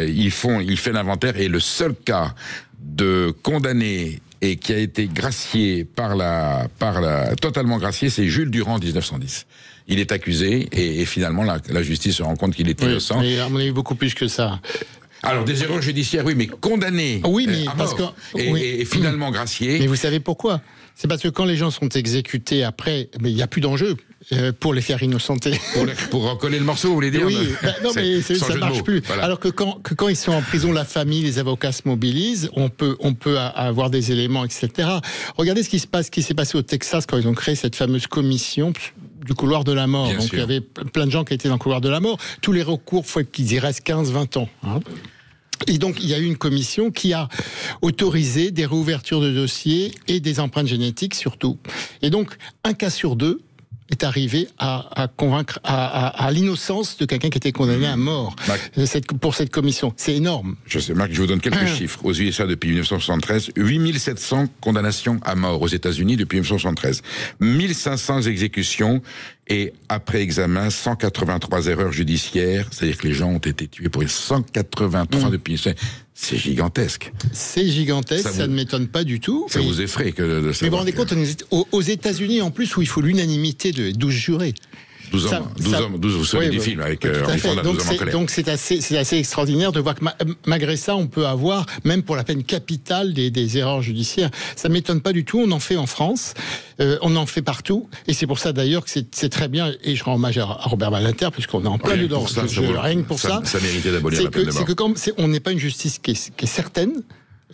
il fait l'inventaire, et le seul cas de condamné et qui a été gracié totalement gracié, c'est Jules Durand en 1910. Il est accusé et finalement la justice se rend compte qu'il est innocent. Mais on a eu beaucoup plus que ça. Alors, des erreurs judiciaires, oui, mais condamné à mort et finalement gracié. Mais vous savez pourquoi? C'est parce que quand les gens sont exécutés après, mais il n'y a plus d'enjeu pour les faire innocenter. Pour recoller le morceau, vous voulez dire? Oui, non, mais ça ne marche plus. Voilà. Alors que quand ils sont en prison, la famille, les avocats se mobilisent, on peut avoir des éléments, etc. Regardez ce qui s'est passé au Texas quand ils ont créé cette fameuse commission du couloir de la mort. Bien Donc sûr. Il y avait plein de gens qui étaient dans le couloir de la mort. Tous les recours, il faut qu'ils y restent 15-20 ans. Et donc, il y a eu une commission qui a autorisé des réouvertures de dossiers et des empreintes génétiques surtout. Et donc, un cas sur deux est arrivé à convaincre à l'innocence de quelqu'un qui était condamné à mort pour cette commission. C'est énorme. Je sais, Marc, je vous donne quelques chiffres. Aux USA, depuis 1973, 8700 condamnations à mort. Aux États-Unis, depuis 1973, 1500 exécutions et, après examen, 183 erreurs judiciaires. C'est-à-dire que les gens ont été tués pour 183 depuis... C'est gigantesque. C'est gigantesque, ça ne m'étonne pas du tout. Ça vous effraie que de savoir. Mais vous vous rendez compte, aux États-Unis, en plus, où il faut l'unanimité de 12 jurés. 12 hommes, vous savez du film avec Henri-Fonda, 12 hommes en colère. Donc c'est assez extraordinaire de voir que malgré ça, on peut avoir, même pour la peine capitale, des erreurs judiciaires. Ça ne m'étonne pas du tout, on en fait en France, on en fait partout, et c'est pour ça d'ailleurs que c'est très bien, et je rends hommage à Robert Badinter, puisqu'on est en plein dedans. Rien que pour ça, ça méritait d'abolir la peine de mort. C'est que quand on n'est pas une justice qui est certaine,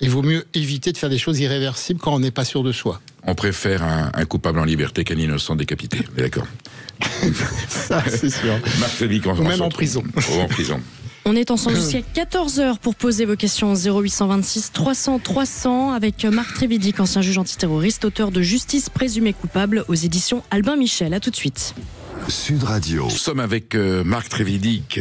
il vaut mieux éviter de faire des choses irréversibles quand on n'est pas sûr de soi. On préfère un coupable en liberté qu'un innocent décapité, mais d'accord. Ça, c'est sûr. Marc Trévidic, ou même en prison. Ou en prison. On est ensemble jusqu'à 14h pour poser vos questions 0826 300 300 avec Marc Trévidic, ancien juge antiterroriste, auteur de Justice présumée coupable aux éditions Albin Michel. À tout de suite. Sud Radio. Nous sommes avec Marc Trévidic,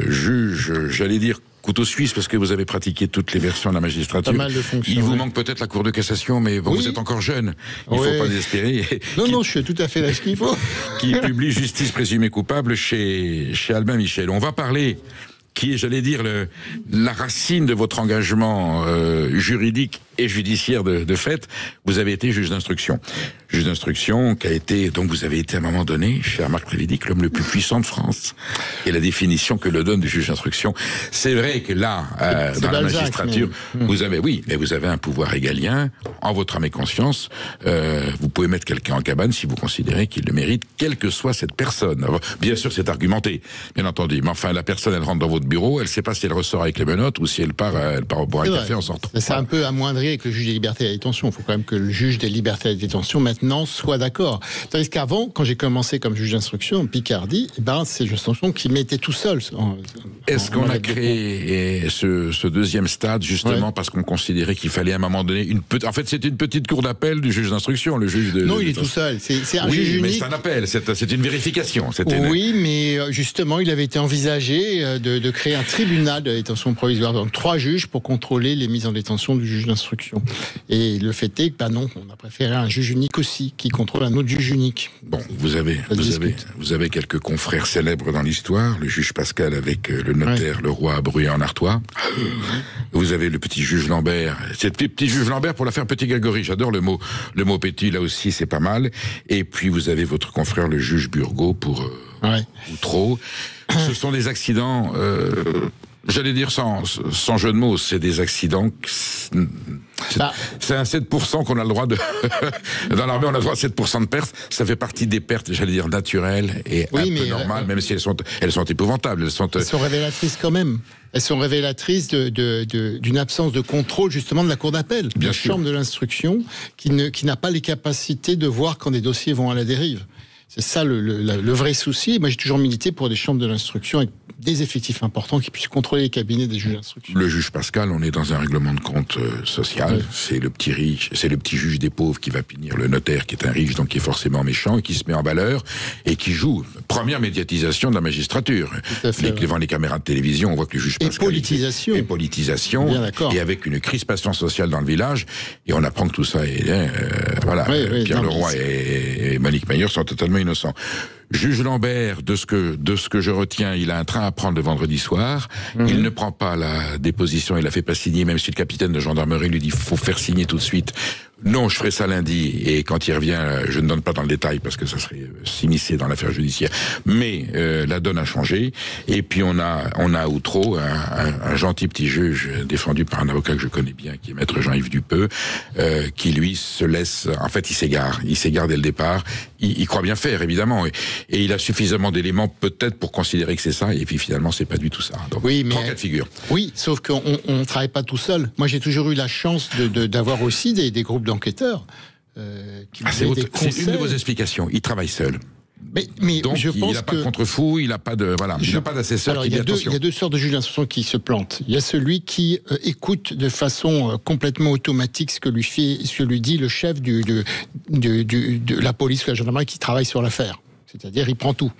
juge, j'allais dire couteau suisse, parce que vous avez pratiqué toutes les versions de la magistrature. Pas mal de fonctions. Il vous manque peut-être la Cour de cassation, mais bon, vous êtes encore jeune. Il ne faut pas désespérer. Non, je suis tout à fait là ce qu'il faut. Qui publie Justice présumée coupable chez Albin Michel. On va parler, qui est, j'allais dire, la racine de votre engagement juridique et judiciaire de fait. Vous avez été juge d'instruction. Juge d'instruction qui a été, donc vous avez été à un moment donné, cher Marc Trévidic, l'homme le plus puissant de France. Et la définition que le donne du juge d'instruction. C'est vrai que là, dans la magistrature, vous avez un pouvoir régalien, en votre âme et conscience. Vous pouvez mettre quelqu'un en cabane si vous considérez qu'il le mérite, quelle que soit cette personne. Alors, bien sûr, c'est argumenté, bien entendu. Mais enfin, la personne, elle rentre dans votre bureau, elle ne sait pas si elle ressort avec les menottes ou si elle part boire un café en sortant. C'est un peu amoindri avec le juge des libertés et de la détention. Il faut quand même que le juge des libertés et de la détention maintenant soit d'accord. Tandis qu'avant, quand j'ai commencé comme juge d'instruction en Picardie, c'est le juge d'instruction qui m'était tout seul. Est-ce qu'on a créé ce deuxième stade justement parce qu'on considérait qu'il fallait à un moment donné en fait, c'est une petite cour d'appel du juge d'instruction, le juge de... Non, il est tout seul. C'est un juge unique. Mais c'est un appel, c'est une vérification. Oui, mais justement, il avait été envisagé de créer un tribunal de détention provisoire, donc 3 juges pour contrôler les mises en détention du juge d'instruction. Et le fait est que, non, on a préféré un juge unique aussi, qui contrôle un autre juge unique. Bon, vous avez quelques confrères célèbres dans l'histoire, le juge Pascal avec le notaire Leroy à Bruyères-en-Artois. Vous avez le petit juge Lambert. C'est le petit juge Lambert pour l'affaire Petit-Grégory. J'adore le mot petit, là aussi, c'est pas mal. Et puis, vous avez votre confrère, le juge Burgot, pour Outreau. Ce sont des accidents... J'allais dire sans jeu de mots, c'est des accidents. C'est un 7% qu'on a le droit de... Dans l'armée, on a le droit à 7% de pertes. Ça fait partie des pertes, j'allais dire, naturelles et un peu normales, même si elles sont épouvantables. Elles sont révélatrices quand même. Elles sont révélatrices d'une absence de contrôle, justement, de la cour d'appel. La chambre de l'instruction qui n'a pas les capacités de voir quand des dossiers vont à la dérive. C'est ça le vrai souci. Moi, j'ai toujours milité pour des chambres de l'instruction avec des effectifs importants qui puissent contrôler les cabinets des juges d'instruction. Le juge Pascal, on est dans un règlement de compte social. C'est le petit riche, c'est le petit juge des pauvres qui va punir le notaire qui est un riche, donc qui est forcément méchant et qui se met en valeur et qui joue. Première médiatisation de la magistrature. Devant les caméras de télévision, on voit que le juge Pascal... Et politisation. Bien d'accord. Et avec une crispation sociale dans le village. Et on apprend que tout ça est... Pierre Leroy et Monique Mayer sont totalement innocents. Juge Lambert, de ce que je retiens, il a un train à prendre le vendredi soir. Il ne prend pas la déposition, il la fait pas signer, même si le capitaine de gendarmerie lui dit faut faire signer tout de suite. Non, je ferai ça lundi. Et quand il revient, je ne donne pas dans le détail parce que ça serait s'immiscer dans l'affaire judiciaire. Mais la donne a changé. Et puis on a Outreau, un gentil petit juge défendu par un avocat que je connais bien, qui est maître Jean-Yves Dupeux, qui lui se laisse. En fait, il s'égare. Il s'égare dès le départ. Il croit bien faire, évidemment. Et il a suffisamment d'éléments peut-être pour considérer que c'est ça. Et puis finalement, c'est pas du tout ça. Donc, oui, mais 3 cas de figure. Oui, sauf qu'on ne travaille pas tout seul. Moi, j'ai toujours eu la chance d'avoir aussi des groupes d'enquêteurs c'est une de vos explications. Il travaille seul. Mais donc, je pense il n'a pas de contre-fou, il n'a pas d'assesseur qui dit attention. Il y a 2 sortes de juges d'instruction qui se plantent. Il y a celui qui écoute de façon complètement automatique ce que lui dit le chef de la police ou de la gendarmerie qui travaille sur l'affaire. C'est-à-dire, il prend tout.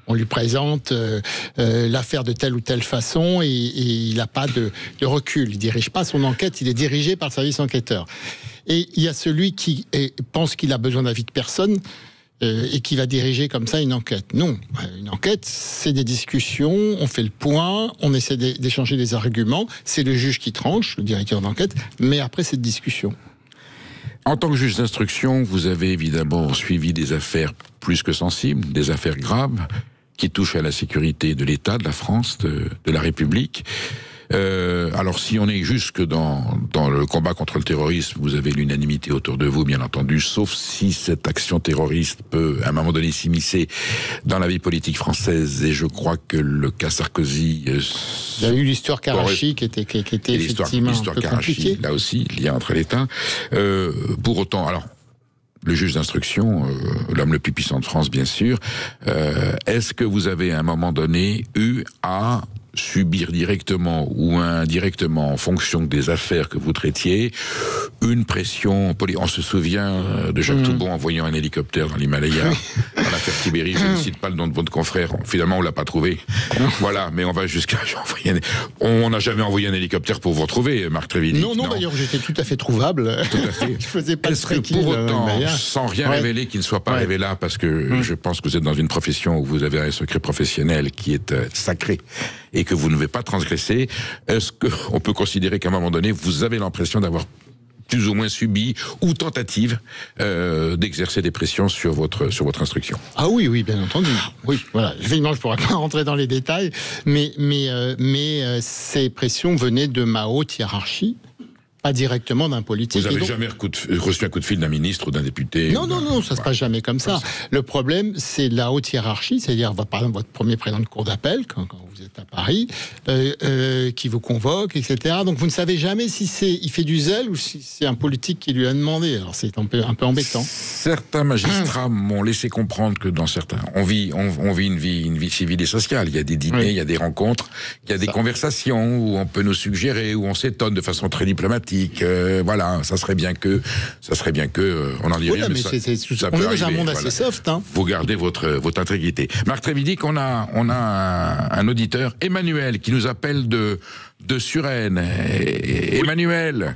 On lui présente l'affaire de telle ou telle façon et il n'a pas de recul. Il ne dirige pas son enquête, il est dirigé par le service enquêteur. Et il y a celui qui pense qu'il a besoin d'avis de personne et qui va diriger comme ça une enquête. Non, une enquête, c'est des discussions, on fait le point, on essaie d'échanger des arguments, c'est le juge qui tranche, le directeur d'enquête, mais après cette discussion. En tant que juge d'instruction, vous avez évidemment suivi des affaires plus que sensibles, des affaires graves, qui touchent à la sécurité de l'État, de la France, de la République. Alors si on est jusque dans le combat contre le terrorisme, vous avez l'unanimité autour de vous, bien entendu, sauf si cette action terroriste peut, à un moment donné, s'immiscer dans la vie politique française. Et je crois que le cas Sarkozy... Il y a eu l'histoire Karachi qui était effectivement un peu compliquée. Là aussi, lien entre l'État. Pour autant, alors... Le juge d'instruction, l'homme le plus puissant de France, bien sûr. Est-ce que vous avez à un moment donné eu à subir directement ou indirectement, en fonction des affaires que vous traitiez, une pression politique? On se souvient de Jacques Toubon envoyant un hélicoptère dans l'Himalaya, dans l'affaire Tibéri. Je ne cite pas le nom de votre confrère. Finalement, on l'a pas trouvé. Voilà, mais on va jusqu'à... On n'a jamais envoyé un hélicoptère pour vous retrouver, Marc Trévidy. Non, d'ailleurs, j'étais tout à fait trouvable. Tout à fait. Je faisais pas Est-ce que pour autant, sans rien révéler qui ne soit pas révélable, parce que je pense que vous êtes dans une profession où vous avez un secret professionnel qui est sacré et que vous ne devez pas transgresser, est-ce qu'on peut considérer qu'à un moment donné, vous avez l'impression d'avoir plus ou moins subi ou tentative d'exercer des pressions sur votre instruction? Ah oui, bien entendu. Oui, voilà. Évidemment, je ne pourrais pas rentrer dans les détails, mais ces pressions venaient de ma haute hiérarchie, pas directement d'un politique. Vous n'avez jamais reçu un coup de fil d'un ministre ou d'un député? Non, ça se passe jamais comme ça. Le problème, c'est la haute hiérarchie, c'est-à-dire, par exemple, votre premier président de cour d'appel, quand vous êtes à Paris, qui vous convoque, etc. Donc, vous ne savez jamais si il fait du zèle ou si c'est un politique qui lui a demandé. Alors, c'est un peu embêtant. Certains magistrats m'ont laissé comprendre que dans certains, on vit une vie civile et sociale. Il y a des dîners, il y a des rencontres, il y a des conversations où on peut nous suggérer, où on s'étonne de façon très diplomatique. Voilà, ça serait bien que on en dit rien, mais ça on peut est dans arriver, un monde assez soft. Vous gardez votre intégrité. Marc Trévidy, on a un auditeur, Emmanuel, qui nous appelle de Suresnes. Emmanuel,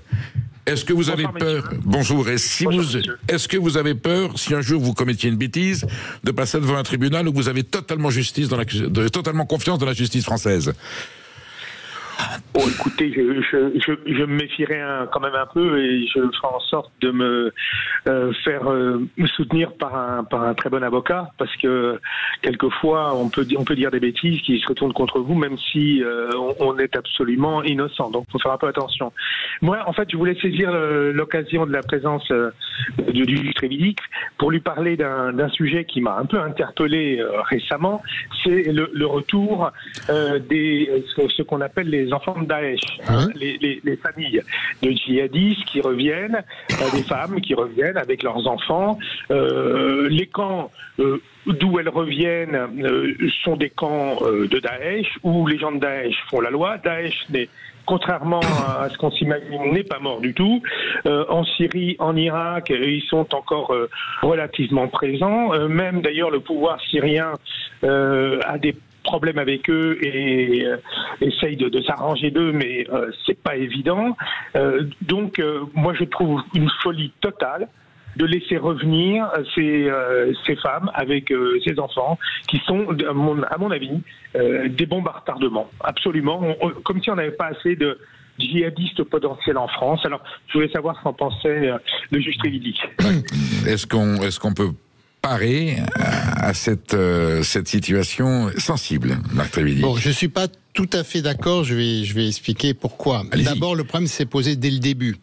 est-ce que vous avez peur? Bonjour. Est-ce que vous avez peur, si un jour vous commettiez une bêtise, de passer devant un tribunal où vous avez totalement confiance dans la justice française? Bon, écoutez, je me méfierais quand même un peu et je ferai en sorte de me faire me soutenir par un très bon avocat, parce que quelquefois on peut dire des bêtises qui se retournent contre vous, même si on est absolument innocent. Donc, il faut faire un peu attention. Moi, en fait, je voulais saisir l'occasion de la présence du juge Trévidy pour lui parler d'un sujet qui m'a un peu interpellé récemment. C'est le retour ce qu'on appelle les enfants de Daesh, les familles de djihadistes qui reviennent, des femmes qui reviennent avec leurs enfants. Les camps d'où elles reviennent sont des camps de Daesh, où les gens de Daesh font la loi. Daesh contrairement à ce qu'on s'imagine, n'est pas mort du tout. En Syrie, en Irak, ils sont encore relativement présents. Même d'ailleurs, le pouvoir syrien a des problèmes avec eux et essaye de s'arranger d'eux, mais c'est pas évident. Donc, moi, je trouve une folie totale de laisser revenir ces femmes avec ces enfants qui sont, à mon avis, des bombes à retardement. Absolument. Comme si on n'avait pas assez de djihadistes potentiels en France. Alors, je voulais savoir ce qu'en pensait le juge Trévidy. Est-ce qu'on peut parer à cette situation sensible, Marc Trévidy? Bon, je suis pas tout à fait d'accord. Je vais expliquer pourquoi. D'abord, le problème s'est posé dès le début,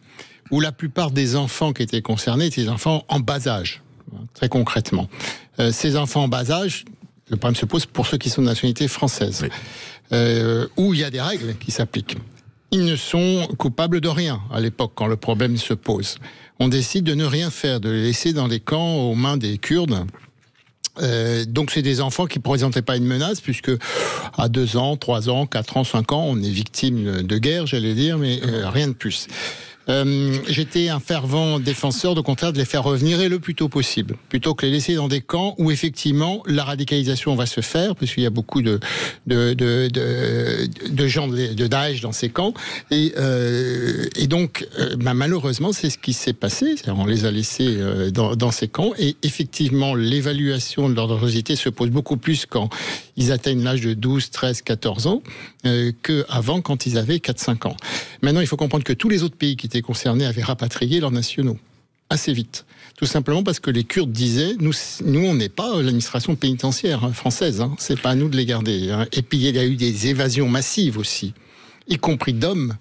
où la plupart des enfants qui étaient concernés étaient des enfants en bas âge, très concrètement. Ces enfants en bas âge, le problème se pose pour ceux qui sont de nationalité française, où il y a des règles qui s'appliquent. Ils ne sont coupables de rien à l'époque, quand le problème se pose. On décide de ne rien faire, de les laisser dans les camps aux mains des Kurdes. Donc c'est des enfants qui ne présentaient pas une menace, puisque à 2 ans, 3 ans, 4 ans, 5 ans, on est victime de guerre, j'allais dire, mais rien de plus. J'étais un fervent défenseur, au contraire, de les faire revenir et le plus tôt possible, plutôt que les laisser dans des camps où effectivement la radicalisation va se faire, parce qu'il y a beaucoup de gens de Daesh dans ces camps, et donc malheureusement c'est ce qui s'est passé. On les a laissés dans ces camps, et effectivement l'évaluation de leur dangerosité se pose beaucoup plus quand ils atteignent l'âge de 12, 13, 14 ans qu'avant, quand ils avaient 4-5 ans. Maintenant, il faut comprendre que tous les autres pays qui étaient concernés avaient rapatrié leurs nationaux assez vite. Tout simplement parce que les Kurdes disaient, nous on n'est pas l'administration pénitentiaire française, c'est pas à nous de les garder. Et puis il y a eu des évasions massives aussi, y compris d'hommes.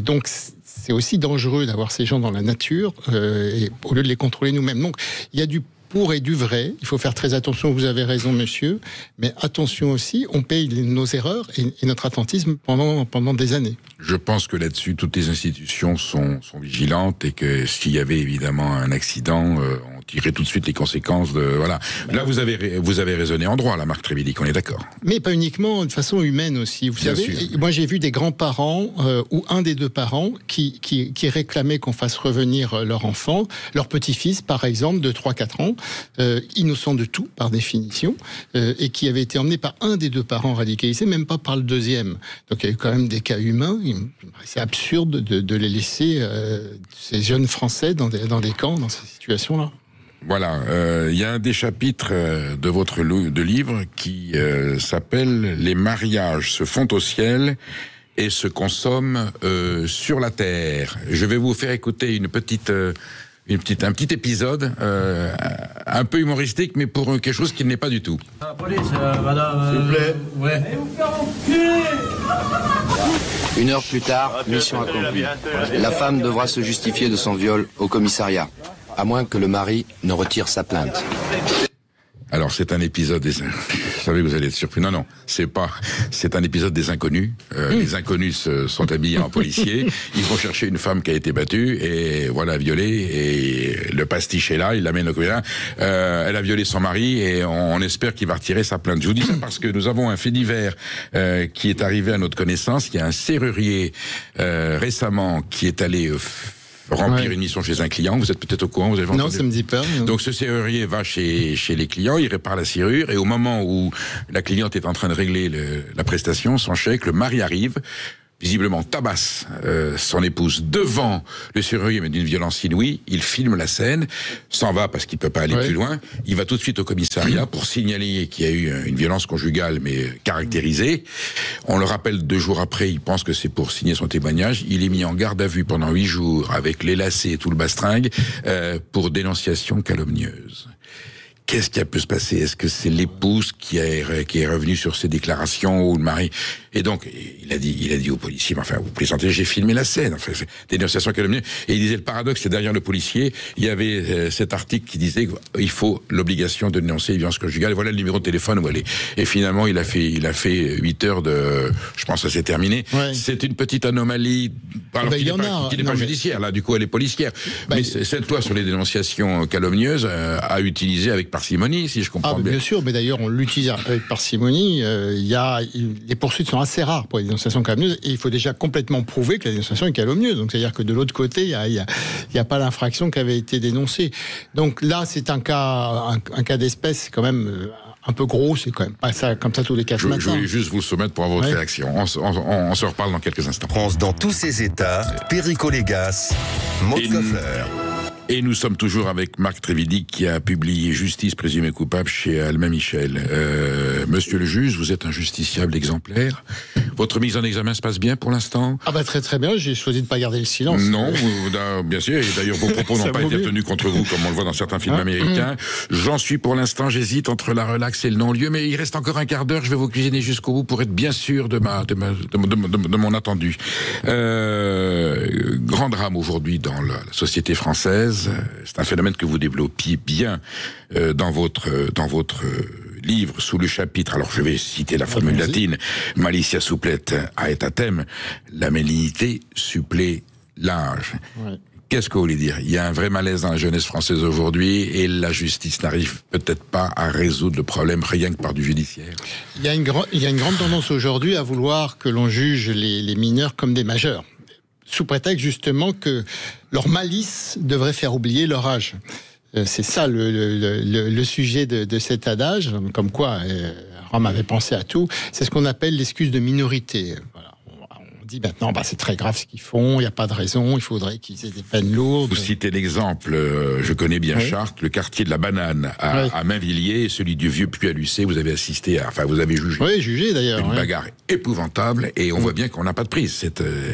Donc c'est aussi dangereux d'avoir ces gens dans la nature, et au lieu de les contrôler nous-mêmes. Donc il y a du pour et du vrai. Il faut faire très attention, vous avez raison monsieur, mais attention aussi, on paye nos erreurs et notre attentisme pendant des années. Je pense que là-dessus, toutes les institutions sont vigilantes, et que s'il y avait évidemment un accident, on tirerait tout de suite les conséquences de... Voilà. Là, vous avez raisonné en droit, là, Marc Trévidic, on est d'accord. Mais pas uniquement, de façon humaine aussi. Vous savez, moi j'ai vu des grands-parents, ou un des deux parents, qui réclamaient qu'on fasse revenir leur enfant, leur petit-fils, par exemple, de 3-4 ans, innocent de tout, par définition, et qui avait été emmené par un des deux parents radicalisés, même pas par le deuxième. Donc il y a eu quand même des cas humains. C'est absurde de les laisser, ces jeunes Français, dans des camps, dans ces situations-là. Voilà, il y a un des chapitres de votre livre qui s'appelle « Les mariages se font au ciel et se consomment sur la terre ». Je vais vous faire écouter un petit épisode un peu humoristique, mais pour quelque chose qui n'est pas du tout. La police, madame... S'il vous plaît. Ouais. Allez vous faire enculer ! 1 heure plus tard, mission accomplie. La femme devra se justifier de son viol au commissariat, à moins que le mari ne retire sa plainte. Alors, c'est un épisode des... Vous savez, vous allez être surpris. Non, c'est un épisode des inconnus. Les inconnus sont habillés en policiers. Ils vont chercher une femme qui a été battue et voilà, violée. Et le pastiche est là, il l'amène au commissariat. Elle a violé son mari et on espère qu'il va retirer sa plainte. Je vous dis ça parce que nous avons un fait divers qui est arrivé à notre connaissance. Il y a un serrurier récemment qui est allé... remplir une mission chez un client, vous êtes peut-être au courant, vous avez entendu ? Non, ça me dit pas. Non. Donc ce serrurier va chez les clients, il répare la serrure, et au moment où la cliente est en train de régler la prestation, son chèque, le mari arrive, visiblement tabasse son épouse devant le serrurier, mais d'une violence inouïe. Il filme la scène, s'en va parce qu'il peut pas aller plus loin. Il va tout de suite au commissariat pour signaler qu'il y a eu une violence conjugale, mais caractérisée. On le rappelle 2 jours après, il pense que c'est pour signer son témoignage. Il est mis en garde à vue pendant 8 jours avec les lacets et tout le bastringue pour dénonciation calomnieuse. Qu'est-ce qui a pu se passer? Est-ce que c'est l'épouse qui est revenue sur ses déclarations, ou le mari? Et donc, il a dit au policier, enfin, vous plaisantez, j'ai filmé la scène, enfin, c'est dénonciation calomnieuse. Et il disait, le paradoxe, c'est derrière le policier, il y avait cet article qui disait qu'il faut l'obligation de dénoncer les violences conjugales. Et voilà le numéro de téléphone où elle est. Et finalement, il a fait 8 heures je pense que ça s'est terminé. Ouais. C'est une petite anomalie, alors qui n'est pas judiciaire, là, du coup, elle est policière. Mais cette loi sur les dénonciations calomnieuses a utilisé avec parcimonie, si je comprends bien. Bien sûr, mais d'ailleurs, on l'utilise avec parcimonie. Les poursuites sont assez rares pour les dénonciations calomnieuses, et il faut déjà complètement prouver que la dénonciation est calomnieuse. Donc, c'est-à-dire que de l'autre côté, il n'y a pas l'infraction qui avait été dénoncée. Donc là, c'est un cas d'espèce, quand même un peu gros, c'est quand même pas ça, comme ça tous les 4 matins. Je voulais juste vous soumettre pour avoir votre réaction. On se reparle dans quelques instants. France dans tous ses états, Perico Légas, Maud Coffler. Et nous sommes toujours avec Marc Trévidic qui a publié Justice présumée coupable chez Albin Michel. Monsieur le juge, vous êtes un justiciable exemplaire. Votre mise en examen se passe bien pour l'instant ? Ah bah très très bien, j'ai choisi de ne pas garder le silence. Non, bien sûr, et d'ailleurs vos propos n'ont pas été tenus contre vous comme on le voit dans certains films américains. J'en suis pour l'instant, j'hésite entre la relaxe et le non-lieu, mais il reste encore un quart d'heure, je vais vous cuisiner jusqu'au bout pour être bien sûr de mon attendu. Grand drame aujourd'hui dans la société française. C'est un phénomène que vous développiez bien dans votre livre sous le chapitre, alors je vais citer la formule latine, Malicia supplet aetatem, la malignité supplée l'âge. Ouais. Qu'est-ce que vous voulez dire ? Il y a un vrai malaise dans la jeunesse française aujourd'hui, et la justice n'arrive peut-être pas à résoudre le problème rien que par du judiciaire. Il y a une grande tendance aujourd'hui à vouloir que l'on juge les mineurs comme des majeurs. sous prétexte justement que leur malice devrait faire oublier leur âge. C'est ça le sujet de cet adage, comme quoi Rome avait pensé à tout. C'est ce qu'on appelle l'excuse de minorité. Voilà. On dit maintenant, c'est très grave ce qu'ils font, il n'y a pas de raison, il faudrait qu'ils aient des peines lourdes. Vous citez l'exemple, je connais bien Chartres, le quartier de la Banane à Mainvilliers, celui du vieux puits à Lucé, vous avez assisté vous avez jugé. Oui, jugé d'ailleurs. Une bagarre épouvantable, et on voit bien qu'on n'a pas de prise.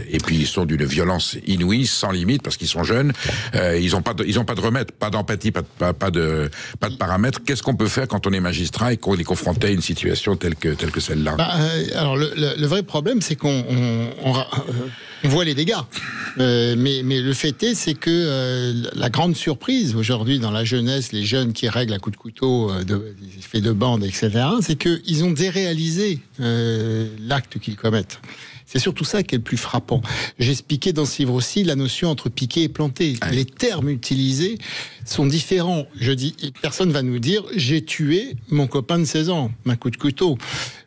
Et puis ils sont d'une violence inouïe, sans limite, parce qu'ils sont jeunes, ils ont pas de remède, pas d'empathie, pas de paramètres. Qu'est-ce qu'on peut faire quand on est magistrat et qu'on est confronté à une situation telle que celle-là? Alors le vrai problème, c'est qu'on voit les dégâts. Mais le fait est, c'est que la grande surprise aujourd'hui dans la jeunesse, les jeunes qui règlent à coups de couteau, des faits de bande, etc., c'est qu'ils ont déréalisé l'acte qu'ils commettent. C'est surtout ça qui est le plus frappant. J'expliquais dans ce livre aussi la notion entre piquer et planter. Les termes utilisés sont différents. Je dis, personne va nous dire « j'ai tué mon copain de 16 ans d'un coup de couteau ».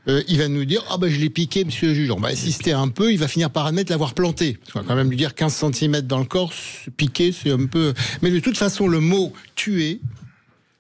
Il va nous dire « je l'ai piqué, monsieur le juge ». On va insister un peu, il va finir par admettre l'avoir planté. On va quand même lui dire 15 cm dans le corps, piqué, c'est un peu... Mais de toute façon, le mot « tuer »,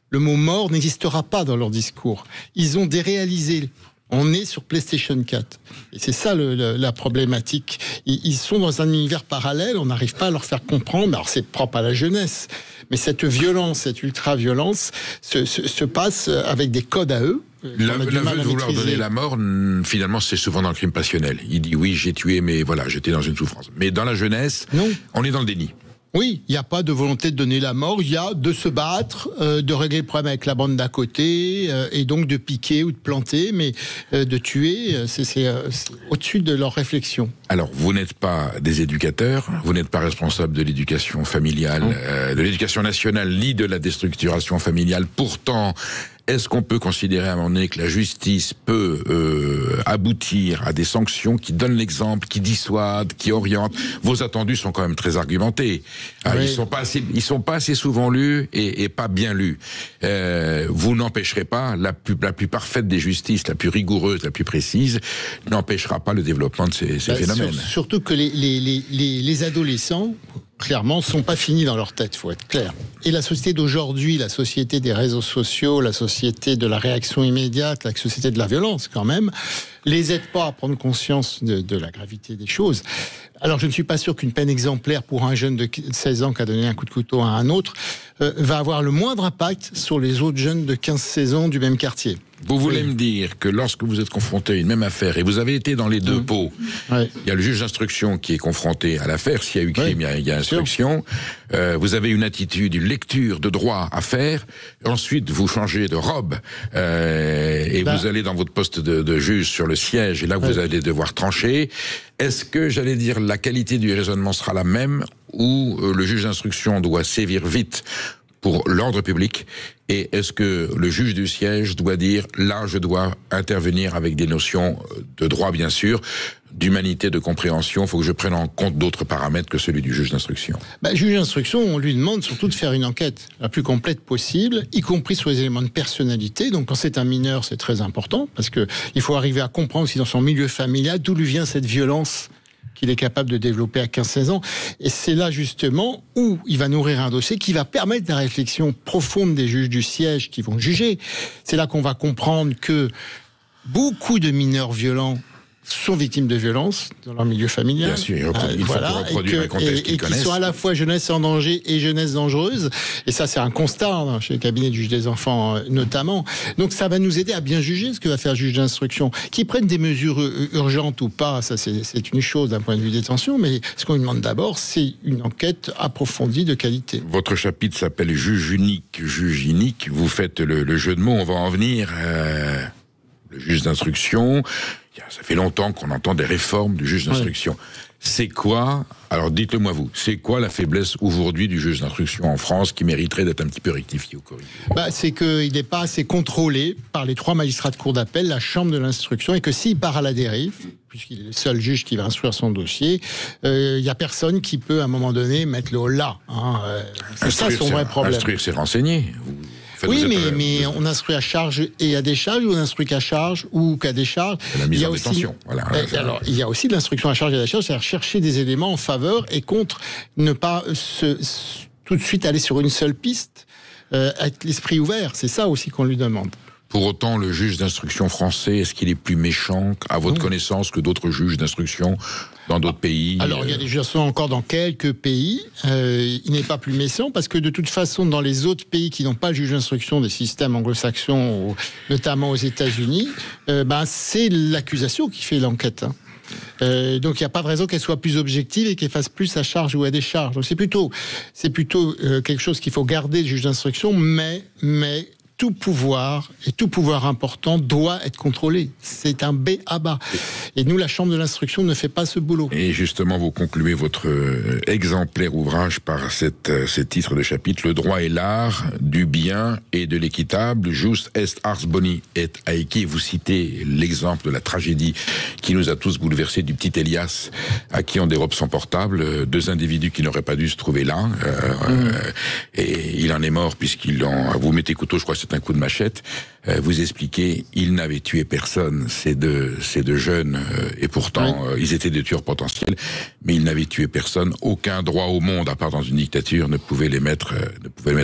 le mot « mort » n'existera pas dans leur discours. Ils ont déréalisé. On est sur PlayStation 4. Et c'est ça la problématique. Ils sont dans un univers parallèle, on n'arrive pas à leur faire comprendre. Alors c'est propre à la jeunesse. Mais cette violence, cette ultra-violence se passe avec des codes à eux. L'aveu de vouloir donner la mort, finalement, c'est souvent dans le crime passionnel. Il dit oui, j'ai tué, mais voilà, j'étais dans une souffrance. Mais dans la jeunesse, on est dans le déni. Oui, il n'y a pas de volonté de donner la mort, il y a de se battre, de régler le problème avec la bande d'à côté, et donc de piquer ou de planter, mais de tuer, c'est au-dessus de leur réflexion. Alors, vous n'êtes pas des éducateurs, vous n'êtes pas responsable de l'éducation familiale, de l'éducation nationale, ni de la déstructuration familiale. Pourtant, est-ce qu'on peut considérer à un moment donné que la justice peut aboutir à des sanctions qui donnent l'exemple, qui dissuadent, qui orientent? Vos attendus sont quand même très argumentés. Ils sont pas assez souvent lus et pas bien lus. Vous n'empêcherez pas la plus parfaite des justices, la plus rigoureuse, la plus précise, n'empêchera pas le développement de ces phénomènes. Surtout que les adolescents, clairement, sont pas finis dans leur tête, faut être clair. Et la société d'aujourd'hui, la société des réseaux sociaux, la société de la réaction immédiate, la société de la violence quand même, les aide pas à prendre conscience de la gravité des choses. Alors je ne suis pas sûr qu'une peine exemplaire pour un jeune de 16 ans qui a donné un coup de couteau à un autre va avoir le moindre impact sur les autres jeunes de 15-16 ans du même quartier. Vous voulez me dire que lorsque vous êtes confronté à une même affaire, et vous avez été dans les deux pots, il y a le juge d'instruction qui est confronté à l'affaire, s'il y a eu crime, il y a instruction, vous avez une attitude, une lecture de droit à faire, ensuite vous changez de robe, et vous allez dans votre poste de juge sur le siège, et là vous allez devoir trancher. Est-ce que, j'allais dire, la qualité du raisonnement sera la même, ou le juge d'instruction doit sévir vite pour l'ordre public, et est-ce que le juge du siège doit dire là je dois intervenir avec des notions de droit bien sûr, d'humanité, de compréhension, il faut que je prenne en compte d'autres paramètres que celui du juge d'instruction? Le juge d'instruction, on lui demande surtout de faire une enquête la plus complète possible, y compris sur les éléments de personnalité. Donc quand c'est un mineur, c'est très important, parce que il faut arriver à comprendre aussi dans son milieu familial d'où lui vient cette violence qu'il est capable de développer à 15-16 ans. Et c'est là justement où il va nourrir un dossier qui va permettre la réflexion profonde des juges du siège qui vont juger. C'est là qu'on va comprendre que beaucoup de mineurs violents sont victimes de violences dans leur milieu familial. Bien sûr, il faut reproduire un contexte qu'ils connaissent. Et qui sont à la fois jeunesse en danger et jeunesse dangereuse. Et ça, c'est un constat chez le cabinet du juge des enfants notamment. Donc ça va nous aider à bien juger ce que va faire le juge d'instruction. Qu'ils prennent des mesures urgentes ou pas, ça c'est une chose d'un point de vue détention, mais ce qu'on lui demande d'abord, c'est une enquête approfondie de qualité. Votre chapitre s'appelle Juge unique, juge inique. Vous faites le jeu de mots, on va en venir. Le juge d'instruction... Ça fait longtemps qu'on entend des réformes du juge d'instruction. C'est quoi, alors dites-le moi vous, c'est quoi la faiblesse aujourd'hui du juge d'instruction en France qui mériterait d'être un petit peu rectifié ou corrigé? C'est qu'il n'est pas assez contrôlé par les 3 magistrats de cour d'appel, la chambre de l'instruction, et que s'il part à la dérive, puisqu'il est le seul juge qui va instruire son dossier, il n'y a personne qui peut à un moment donné mettre le holà. C'est ça son vrai problème. Instruire, c'est renseigner. fait, oui, mais on instruit à charge et à décharge, ou on instruit qu'à charge ou qu'à décharge. La mise en détention. Voilà. Alors, il y a aussi de l'instruction à charge et à décharge, c'est-à-dire chercher des éléments en faveur et contre, ne pas tout de suite aller sur une seule piste, avec l'esprit ouvert. C'est ça aussi qu'on lui demande. Pour autant, le juge d'instruction français, est-ce qu'il est plus méchant, à votre connaissance, que d'autres juges d'instruction dans d'autres pays? Alors, il y a des juges d'instruction encore dans quelques pays. Il n'est pas plus méchant parce que de toute façon, dans les autres pays qui n'ont pas le juge d'instruction des systèmes anglo-saxons, notamment aux États-Unis, c'est l'accusation qui fait l'enquête. Donc il n'y a pas de raison qu'elle soit plus objective et qu'elle fasse plus à charge ou à décharge. Donc c'est plutôt quelque chose qu'il faut garder, le juge d'instruction, mais tout pouvoir important doit être contrôlé. C'est un b.a.-ba. Et nous, la Chambre de l'instruction ne fait pas ce boulot. Et justement, vous concluez votre exemplaire ouvrage par ce titre de chapitre: Le droit et l'art du bien et de l'équitable, jus est ars boni et aequi. Vous citez l'exemple de la tragédie qui nous a tous bouleversés du petit Elias à qui on dérobe son portable, 2 individus qui n'auraient pas dû se trouver là, et il en est mort vous mettez couteau, je crois que c'est un coup de machette. Vous expliquez, il n'avait tué personne, ces deux jeunes, et pourtant ils étaient des tueurs potentiels, mais ils n'avaient tué personne. Aucun droit au monde, à part dans une dictature, ne pouvait les mettre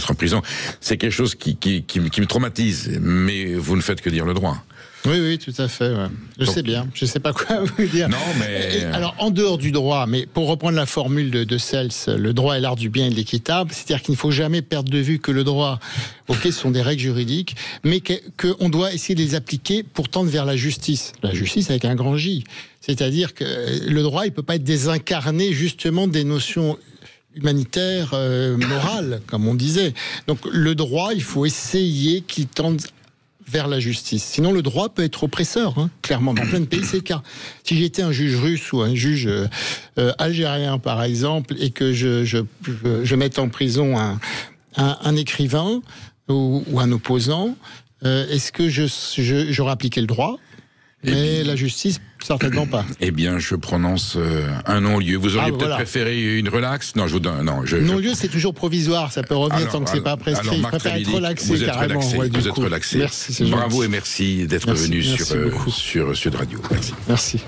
en prison. C'est quelque chose qui me traumatise, mais vous ne faites que dire le droit. Oui, tout à fait. Ouais. Je sais bien. Je ne sais pas quoi vous dire. Non, mais... Alors, en dehors du droit, mais pour reprendre la formule de Cels, le droit est l'art du bien et de l'équitable, c'est-à-dire qu'il ne faut jamais perdre de vue que le droit, ce sont des règles juridiques, mais qu'on doit essayer de les appliquer pour tendre vers la justice. La justice avec un grand J. C'est-à-dire que le droit, il ne peut pas être désincarné justement des notions humanitaires, morales, comme on disait. Donc, le droit, il faut essayer qu'il tende vers la justice. Sinon, le droit peut être oppresseur, clairement. Dans plein de pays, c'est le cas. Si j'étais un juge russe ou un juge algérien, par exemple, et que je mette en prison un écrivain ou un opposant, est-ce que j'aurais appliqué le droit ? Mais la justice, certainement pas. Eh bien, je prononce un non-lieu. Vous auriez peut-être préféré une relaxe? Non, je vous donne. Non-lieu, c'est toujours provisoire. Ça peut revenir tant que c'est pas prescrit. Je préfère être relaxé carrément. Vous êtes relaxé. Merci. Bravo et merci d'être venu sur Sud Radio. Merci.